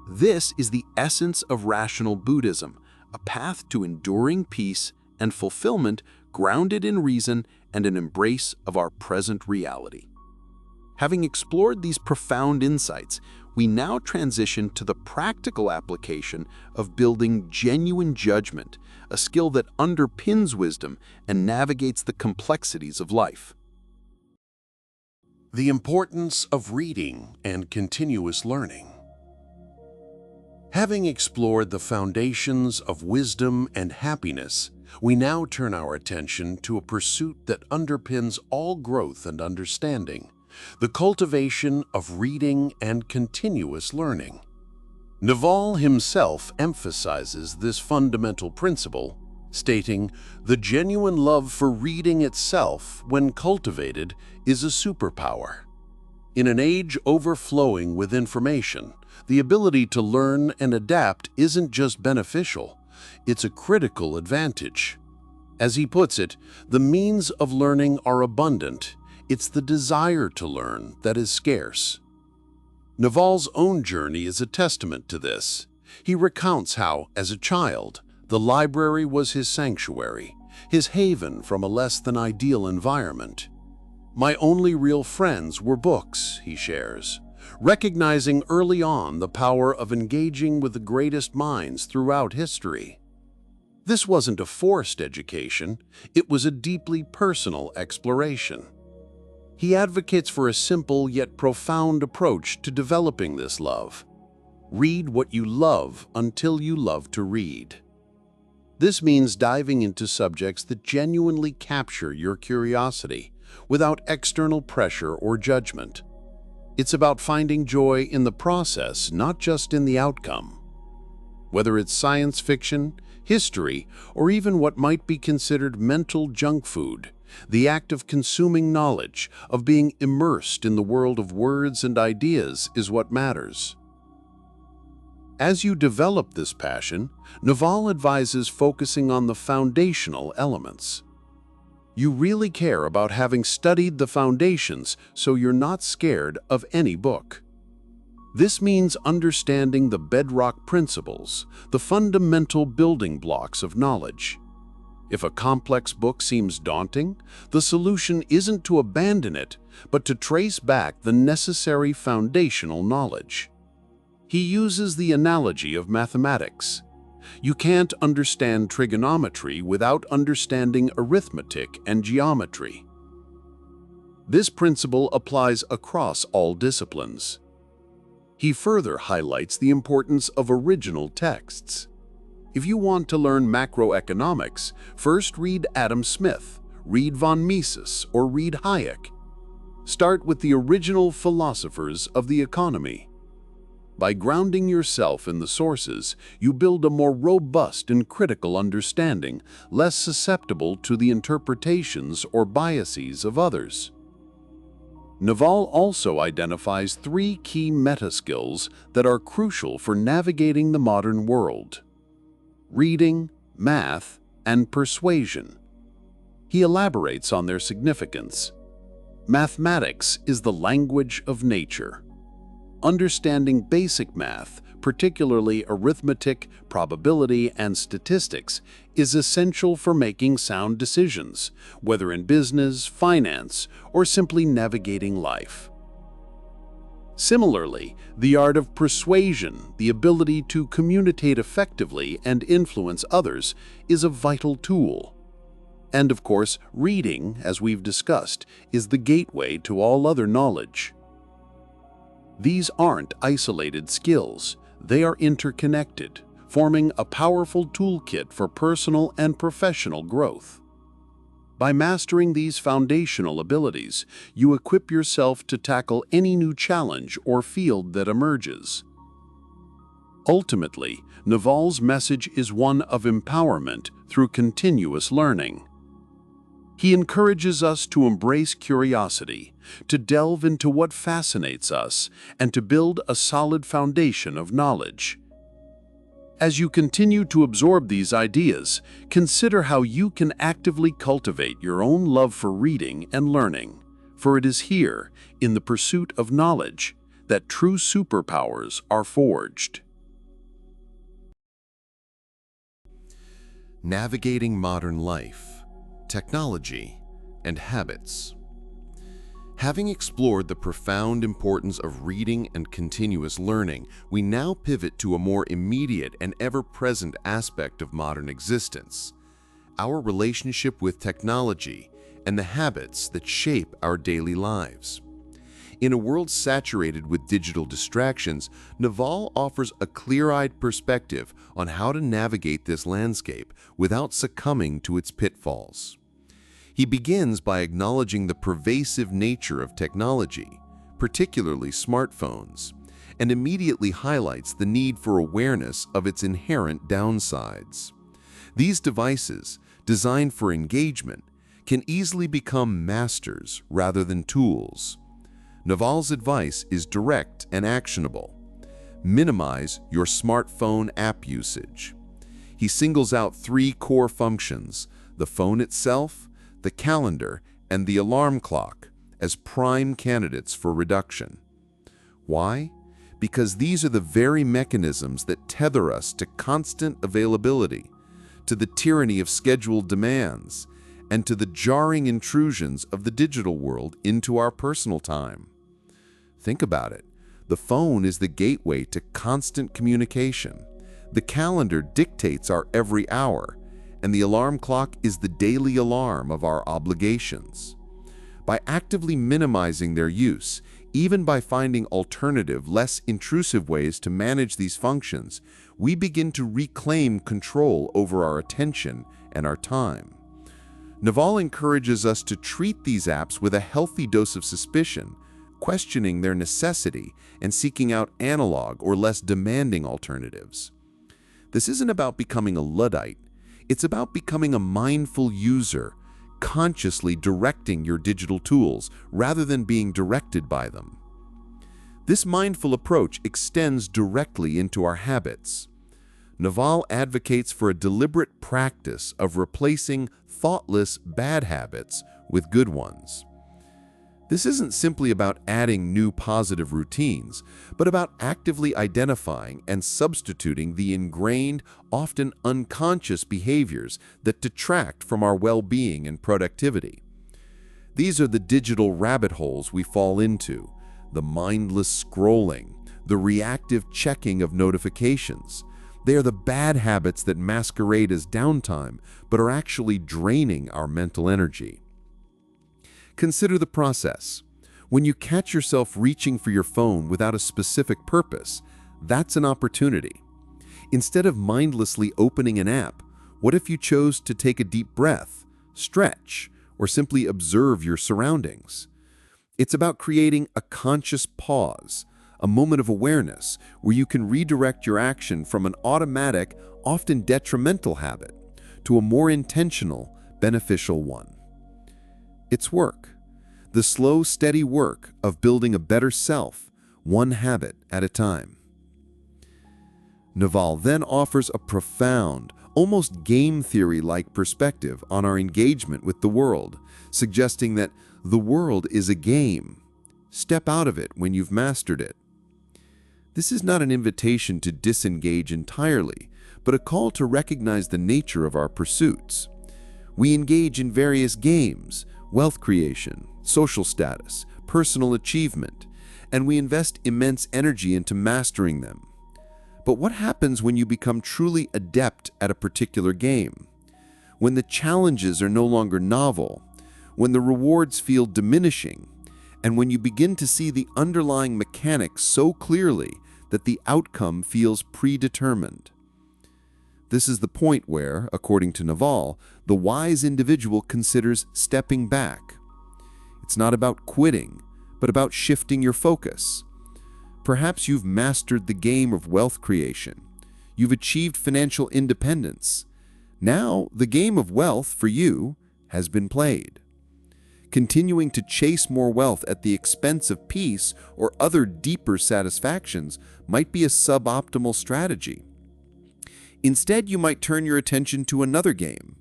This is the essence of rational Buddhism, a path to enduring peace and fulfillment grounded in reason and an embrace of our present reality. Having explored these profound insights, we now transition to the practical application of building genuine judgment, a skill that underpins wisdom and navigates the complexities of life. The importance of reading and continuous learning. Having explored the foundations of wisdom and happiness, we now turn our attention to a pursuit that underpins all growth and understanding: the cultivation of reading and continuous learning. Naval himself emphasizes this fundamental principle, stating, "The genuine love for reading itself, when cultivated, is a superpower." In an age overflowing with information, the ability to learn and adapt isn't just beneficial, it's a critical advantage. As he puts it, the means of learning are abundant. It's the desire to learn that is scarce. Naval's own journey is a testament to this. He recounts how, as a child, the library was his sanctuary, his haven from a less than ideal environment. "My only real friends were books," he shares, recognizing early on the power of engaging with the greatest minds throughout history. This wasn't a forced education, it was a deeply personal exploration. He advocates for a simple yet profound approach to developing this love. Read what you love until you love to read. This means diving into subjects that genuinely capture your curiosity, without external pressure or judgment. It's about finding joy in the process, not just in the outcome. Whether it's science fiction, history, or even what might be considered mental junk food, the act of consuming knowledge, of being immersed in the world of words and ideas is what matters. As you develop this passion, Naval advises focusing on the foundational elements. You really care about having studied the foundations, so you're not scared of any book. This means understanding the bedrock principles, the fundamental building blocks of knowledge. If a complex book seems daunting, the solution isn't to abandon it, but to trace back the necessary foundational knowledge. He uses the analogy of mathematics. You can't understand trigonometry without understanding arithmetic and geometry. This principle applies across all disciplines. He further highlights the importance of original texts. If you want to learn macroeconomics, first read Adam Smith, read von Mises, or read Hayek. Start with the original philosophers of the economy. By grounding yourself in the sources, you build a more robust and critical understanding, less susceptible to the interpretations or biases of others. Naval also identifies 3 key meta-skills that are crucial for navigating the modern world: reading, math, and persuasion. He elaborates on their significance. Mathematics is the language of nature. Understanding basic math, particularly arithmetic, probability, and statistics, is essential for making sound decisions, whether in business, finance, or simply navigating life. Similarly, the art of persuasion, the ability to communicate effectively and influence others, is a vital tool. And of course, reading, as we've discussed, is the gateway to all other knowledge. These aren't isolated skills, they are interconnected, forming a powerful toolkit for personal and professional growth. By mastering these foundational abilities, you equip yourself to tackle any new challenge or field that emerges. Ultimately, Naval's message is one of empowerment through continuous learning. He encourages us to embrace curiosity, to delve into what fascinates us, and to build a solid foundation of knowledge. As you continue to absorb these ideas, consider how you can actively cultivate your own love for reading and learning, for it is here, in the pursuit of knowledge, that true superpowers are forged. Navigating modern life, technology, and habits. Having explored the profound importance of reading and continuous learning, we now pivot to a more immediate and ever-present aspect of modern existence: our relationship with technology and the habits that shape our daily lives. In a world saturated with digital distractions, Naval offers a clear-eyed perspective on how to navigate this landscape without succumbing to its pitfalls. He begins by acknowledging the pervasive nature of technology, particularly smartphones, and immediately highlights the need for awareness of its inherent downsides. These devices, designed for engagement, can easily become masters rather than tools. Naval's advice is direct and actionable. Minimize your smartphone app usage. He singles out 3 core functions: the phone itself, the calendar, and the alarm clock, as prime candidates for reduction. Why? Because these are the very mechanisms that tether us to constant availability, to the tyranny of scheduled demands, and to the jarring intrusions of the digital world into our personal time. Think about it. The phone is the gateway to constant communication. The calendar dictates our every hour, and the alarm clock is the daily alarm of our obligations. By actively minimizing their use, even by finding alternative, less intrusive ways to manage these functions, we begin to reclaim control over our attention and our time. Naval encourages us to treat these apps with a healthy dose of suspicion, questioning their necessity and seeking out analog or less demanding alternatives. This isn't about becoming a Luddite. It's about becoming a mindful user, consciously directing your digital tools rather than being directed by them. This mindful approach extends directly into our habits. Naval advocates for a deliberate practice of replacing thoughtless bad habits with good ones. This isn't simply about adding new positive routines, but about actively identifying and substituting the ingrained, often unconscious behaviors that detract from our well-being and productivity. These are the digital rabbit holes we fall into, the mindless scrolling, the reactive checking of notifications. They are the bad habits that masquerade as downtime, but are actually draining our mental energy. Consider the process. When you catch yourself reaching for your phone without a specific purpose, that's an opportunity. Instead of mindlessly opening an app, what if you chose to take a deep breath, stretch, or simply observe your surroundings? It's about creating a conscious pause, a moment of awareness where you can redirect your action from an automatic, often detrimental habit to a more intentional, beneficial one. It's work. The slow, steady work of building a better self, one habit at a time. Naval then offers a profound, almost game theory-like perspective on our engagement with the world, suggesting that the world is a game. Step out of it when you've mastered it. This is not an invitation to disengage entirely, but a call to recognize the nature of our pursuits. We engage in various games, wealth creation, social status, personal achievement, and we invest immense energy into mastering them. But what happens when you become truly adept at a particular game? When the challenges are no longer novel, when the rewards feel diminishing, and when you begin to see the underlying mechanics so clearly that the outcome feels predetermined. This is the point where, according to Naval, the wise individual considers stepping back. It's not about quitting, but about shifting your focus. Perhaps you've mastered the game of wealth creation. You've achieved financial independence. Now, the game of wealth for you has been played. Continuing to chase more wealth at the expense of peace or other deeper satisfactions might be a suboptimal strategy. Instead, you might turn your attention to another game,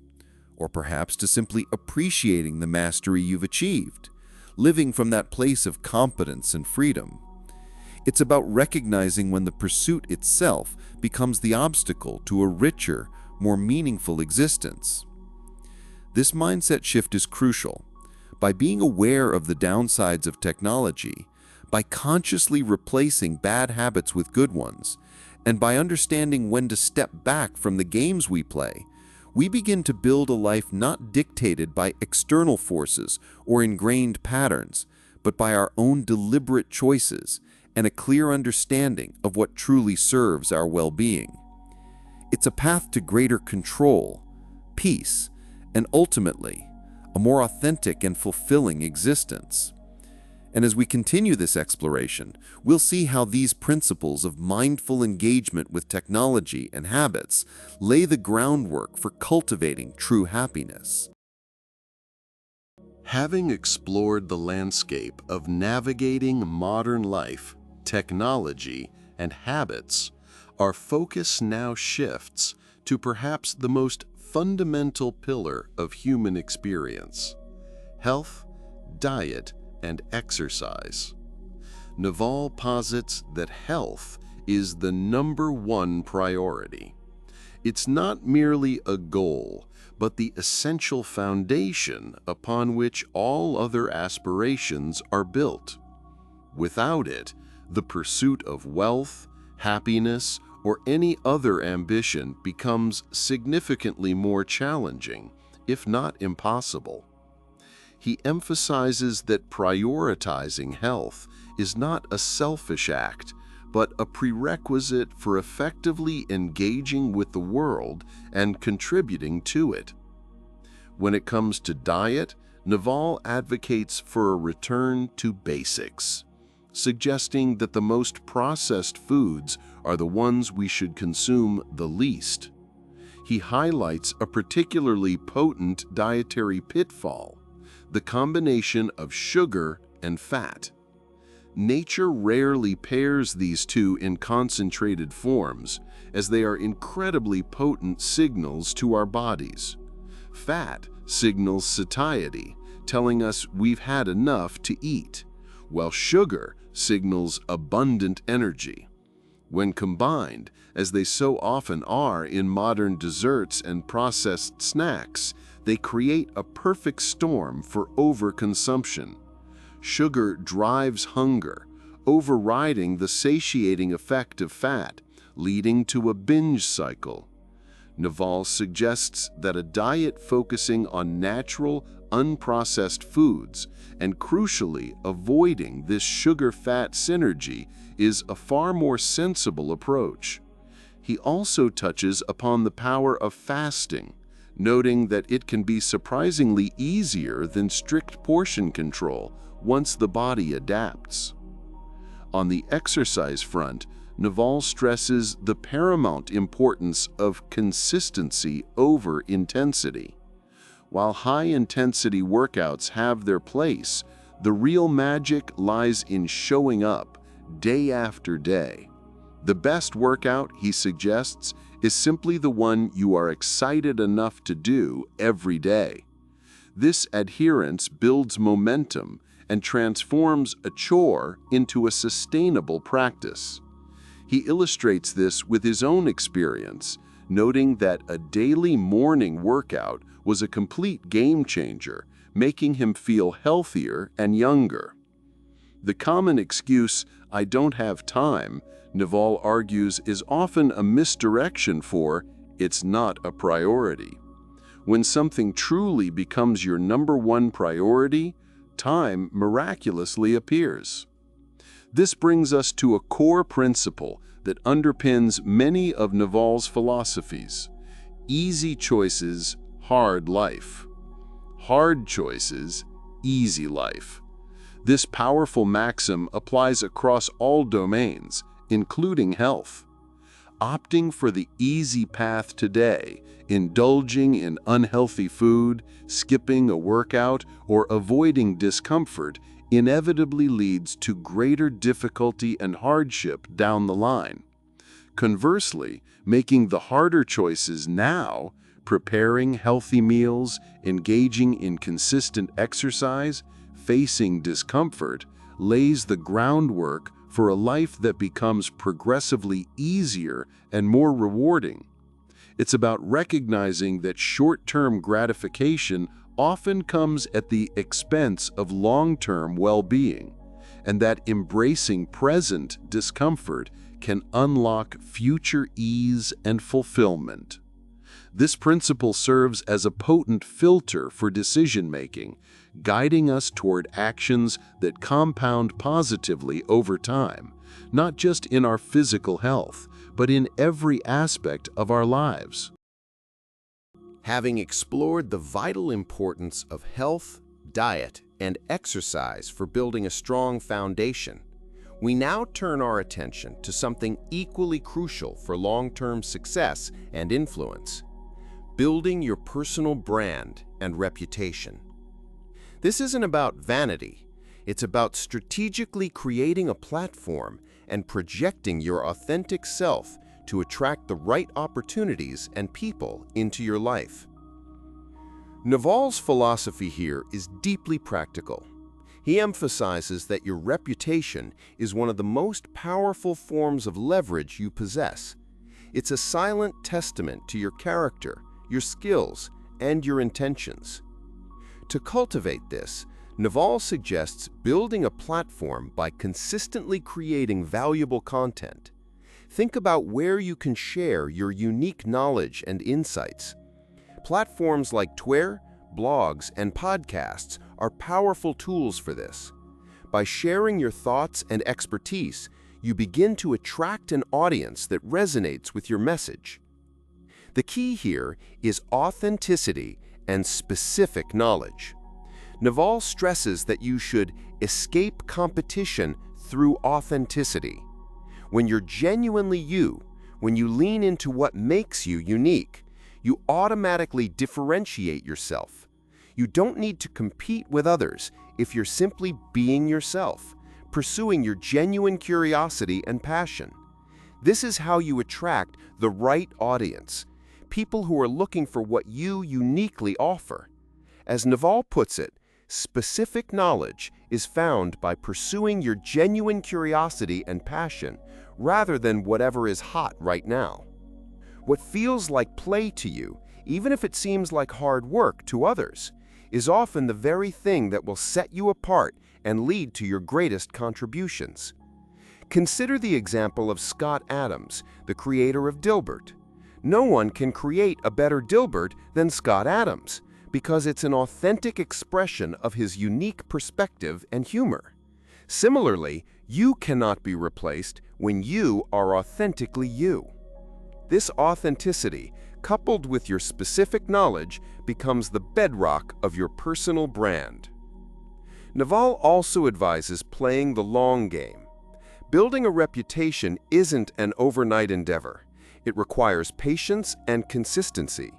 or perhaps to simply appreciating the mastery you've achieved, living from that place of competence and freedom. It's about recognizing when the pursuit itself becomes the obstacle to a richer, more meaningful existence. This mindset shift is crucial. By being aware of the downsides of technology, by consciously replacing bad habits with good ones, and by understanding when to step back from the games we play, we begin to build a life not dictated by external forces or ingrained patterns, but by our own deliberate choices and a clear understanding of what truly serves our well-being. It's a path to greater control, peace, and ultimately, a more authentic and fulfilling existence. And as we continue this exploration, we'll see how these principles of mindful engagement with technology and habits lay the groundwork for cultivating true happiness. Having explored the landscape of navigating modern life, technology, and habits, our focus now shifts to perhaps the most fundamental pillar of human experience: health, diet, and exercise. Naval posits that health is the #1 priority. It's not merely a goal, but the essential foundation upon which all other aspirations are built. Without it, the pursuit of wealth, happiness, or any other ambition becomes significantly more challenging, if not impossible. He emphasizes that prioritizing health is not a selfish act, but a prerequisite for effectively engaging with the world and contributing to it. When it comes to diet, Naval advocates for a return to basics, suggesting that the most processed foods are the ones we should consume the least. He highlights a particularly potent dietary pitfall: the combination of sugar and fat. Nature rarely pairs these two in concentrated forms, as they are incredibly potent signals to our bodies. Fat signals satiety, telling us we've had enough to eat, while sugar signals abundant energy. When combined, as they so often are in modern desserts and processed snacks, they create a perfect storm for overconsumption. Sugar drives hunger, overriding the satiating effect of fat, leading to a binge cycle. Naval suggests that a diet focusing on natural, unprocessed foods, and crucially avoiding this sugar-fat synergy, is a far more sensible approach. He also touches upon the power of fasting, noting that it can be surprisingly easier than strict portion control once the body adapts. On the exercise front, Naval stresses the paramount importance of consistency over intensity. While high-intensity workouts have their place, the real magic lies in showing up day after day. The best workout, he suggests, is simply the one you are excited enough to do every day. This adherence builds momentum and transforms a chore into a sustainable practice. He illustrates this with his own experience, noting that a daily morning workout was a complete game changer, making him feel healthier and younger. The common excuse, "I don't have time," Naval argues, is often a misdirection for "it's not a priority." When something truly becomes your number one priority, time miraculously appears. This brings us to a core principle that underpins many of Naval's philosophies: easy choices, hard life. Hard choices, easy life. This powerful maxim applies across all domains, including health. Opting for the easy path today, indulging in unhealthy food, skipping a workout, or avoiding discomfort inevitably leads to greater difficulty and hardship down the line. Conversely, making the harder choices now, preparing healthy meals, engaging in consistent exercise, facing discomfort, lays the groundwork for a life that becomes progressively easier and more rewarding. It's about recognizing that short-term gratification often comes at the expense of long-term well-being, and that embracing present discomfort can unlock future ease and fulfillment. This principle serves as a potent filter for decision-making, guiding us toward actions that compound positively over time, not just in our physical health, but in every aspect of our lives. Having explored the vital importance of health, diet, and exercise for building a strong foundation, we now turn our attention to something equally crucial for long-term success and influence: building your personal brand and reputation. This isn't about vanity. It's about strategically creating a platform and projecting your authentic self to attract the right opportunities and people into your life. Naval's philosophy here is deeply practical. He emphasizes that your reputation is one of the most powerful forms of leverage you possess. It's a silent testament to your character, your skills, and your intentions. To cultivate this, Naval suggests building a platform by consistently creating valuable content. think about where you can share your unique knowledge and insights. Platforms like Twitter, blogs, and podcasts are powerful tools for this. By sharing your thoughts and expertise, you begin to attract an audience that resonates with your message. The key here is authenticity and specific knowledge. Naval stresses that you should escape competition through authenticity. When you're genuinely you, when you lean into what makes you unique, you automatically differentiate yourself. You don't need to compete with others if you're simply being yourself, pursuing your genuine curiosity and passion. This is how you attract the right audience, people who are looking for what you uniquely offer. As Naval puts it, specific knowledge is found by pursuing your genuine curiosity and passion rather than whatever is hot right now. What feels like play to you, even if it seems like hard work to others, is often the very thing that will set you apart and lead to your greatest contributions. Consider the example of Scott Adams, the creator of Dilbert. No one can create a better Dilbert than Scott Adams, because it's an authentic expression of his unique perspective and humor. Similarly, you cannot be replaced when you are authentically you. This authenticity, coupled with your specific knowledge, becomes the bedrock of your personal brand. Naval also advises playing the long game. Building a reputation isn't an overnight endeavor. It requires patience and consistency.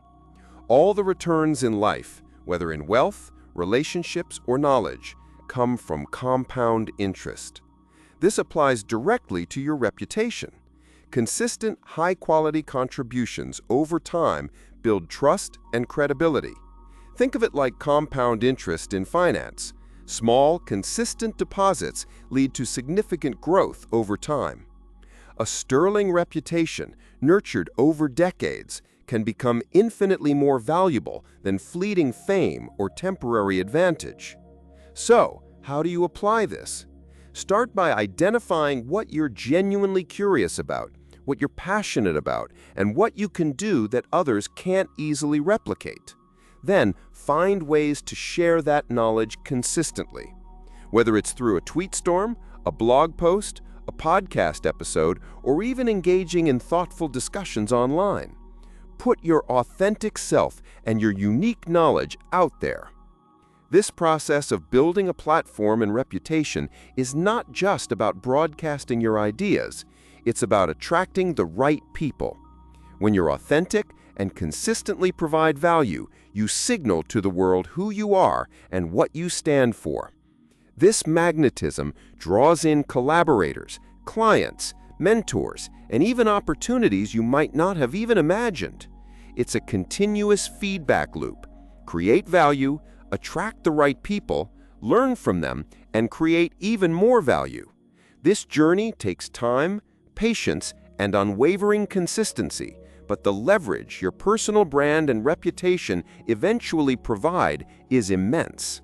All the returns in life, whether in wealth, relationships, or knowledge, come from compound interest. This applies directly to your reputation. Consistent, high-quality contributions over time build trust and credibility. Think of it like compound interest in finance. Small, consistent deposits lead to significant growth over time. A sterling reputation, nurtured over decades, can become infinitely more valuable than fleeting fame or temporary advantage. So, how do you apply this? Start by identifying what you're genuinely curious about, what you're passionate about, and what you can do that others can't easily replicate. Then, find ways to share that knowledge consistently. Whether it's through a tweet storm, a blog post, a podcast episode, or even engaging in thoughtful discussions online. Put your authentic self and your unique knowledge out there. This process of building a platform and reputation is not just about broadcasting your ideas, it's about attracting the right people. When you're authentic and consistently provide value, you signal to the world who you are and what you stand for. This magnetism draws in collaborators, clients, mentors, and even opportunities you might not have even imagined. It's a continuous feedback loop. Create value, attract the right people, learn from them, and create even more value. This journey takes time, patience, and unwavering consistency, but the leverage your personal brand and reputation eventually provide is immense.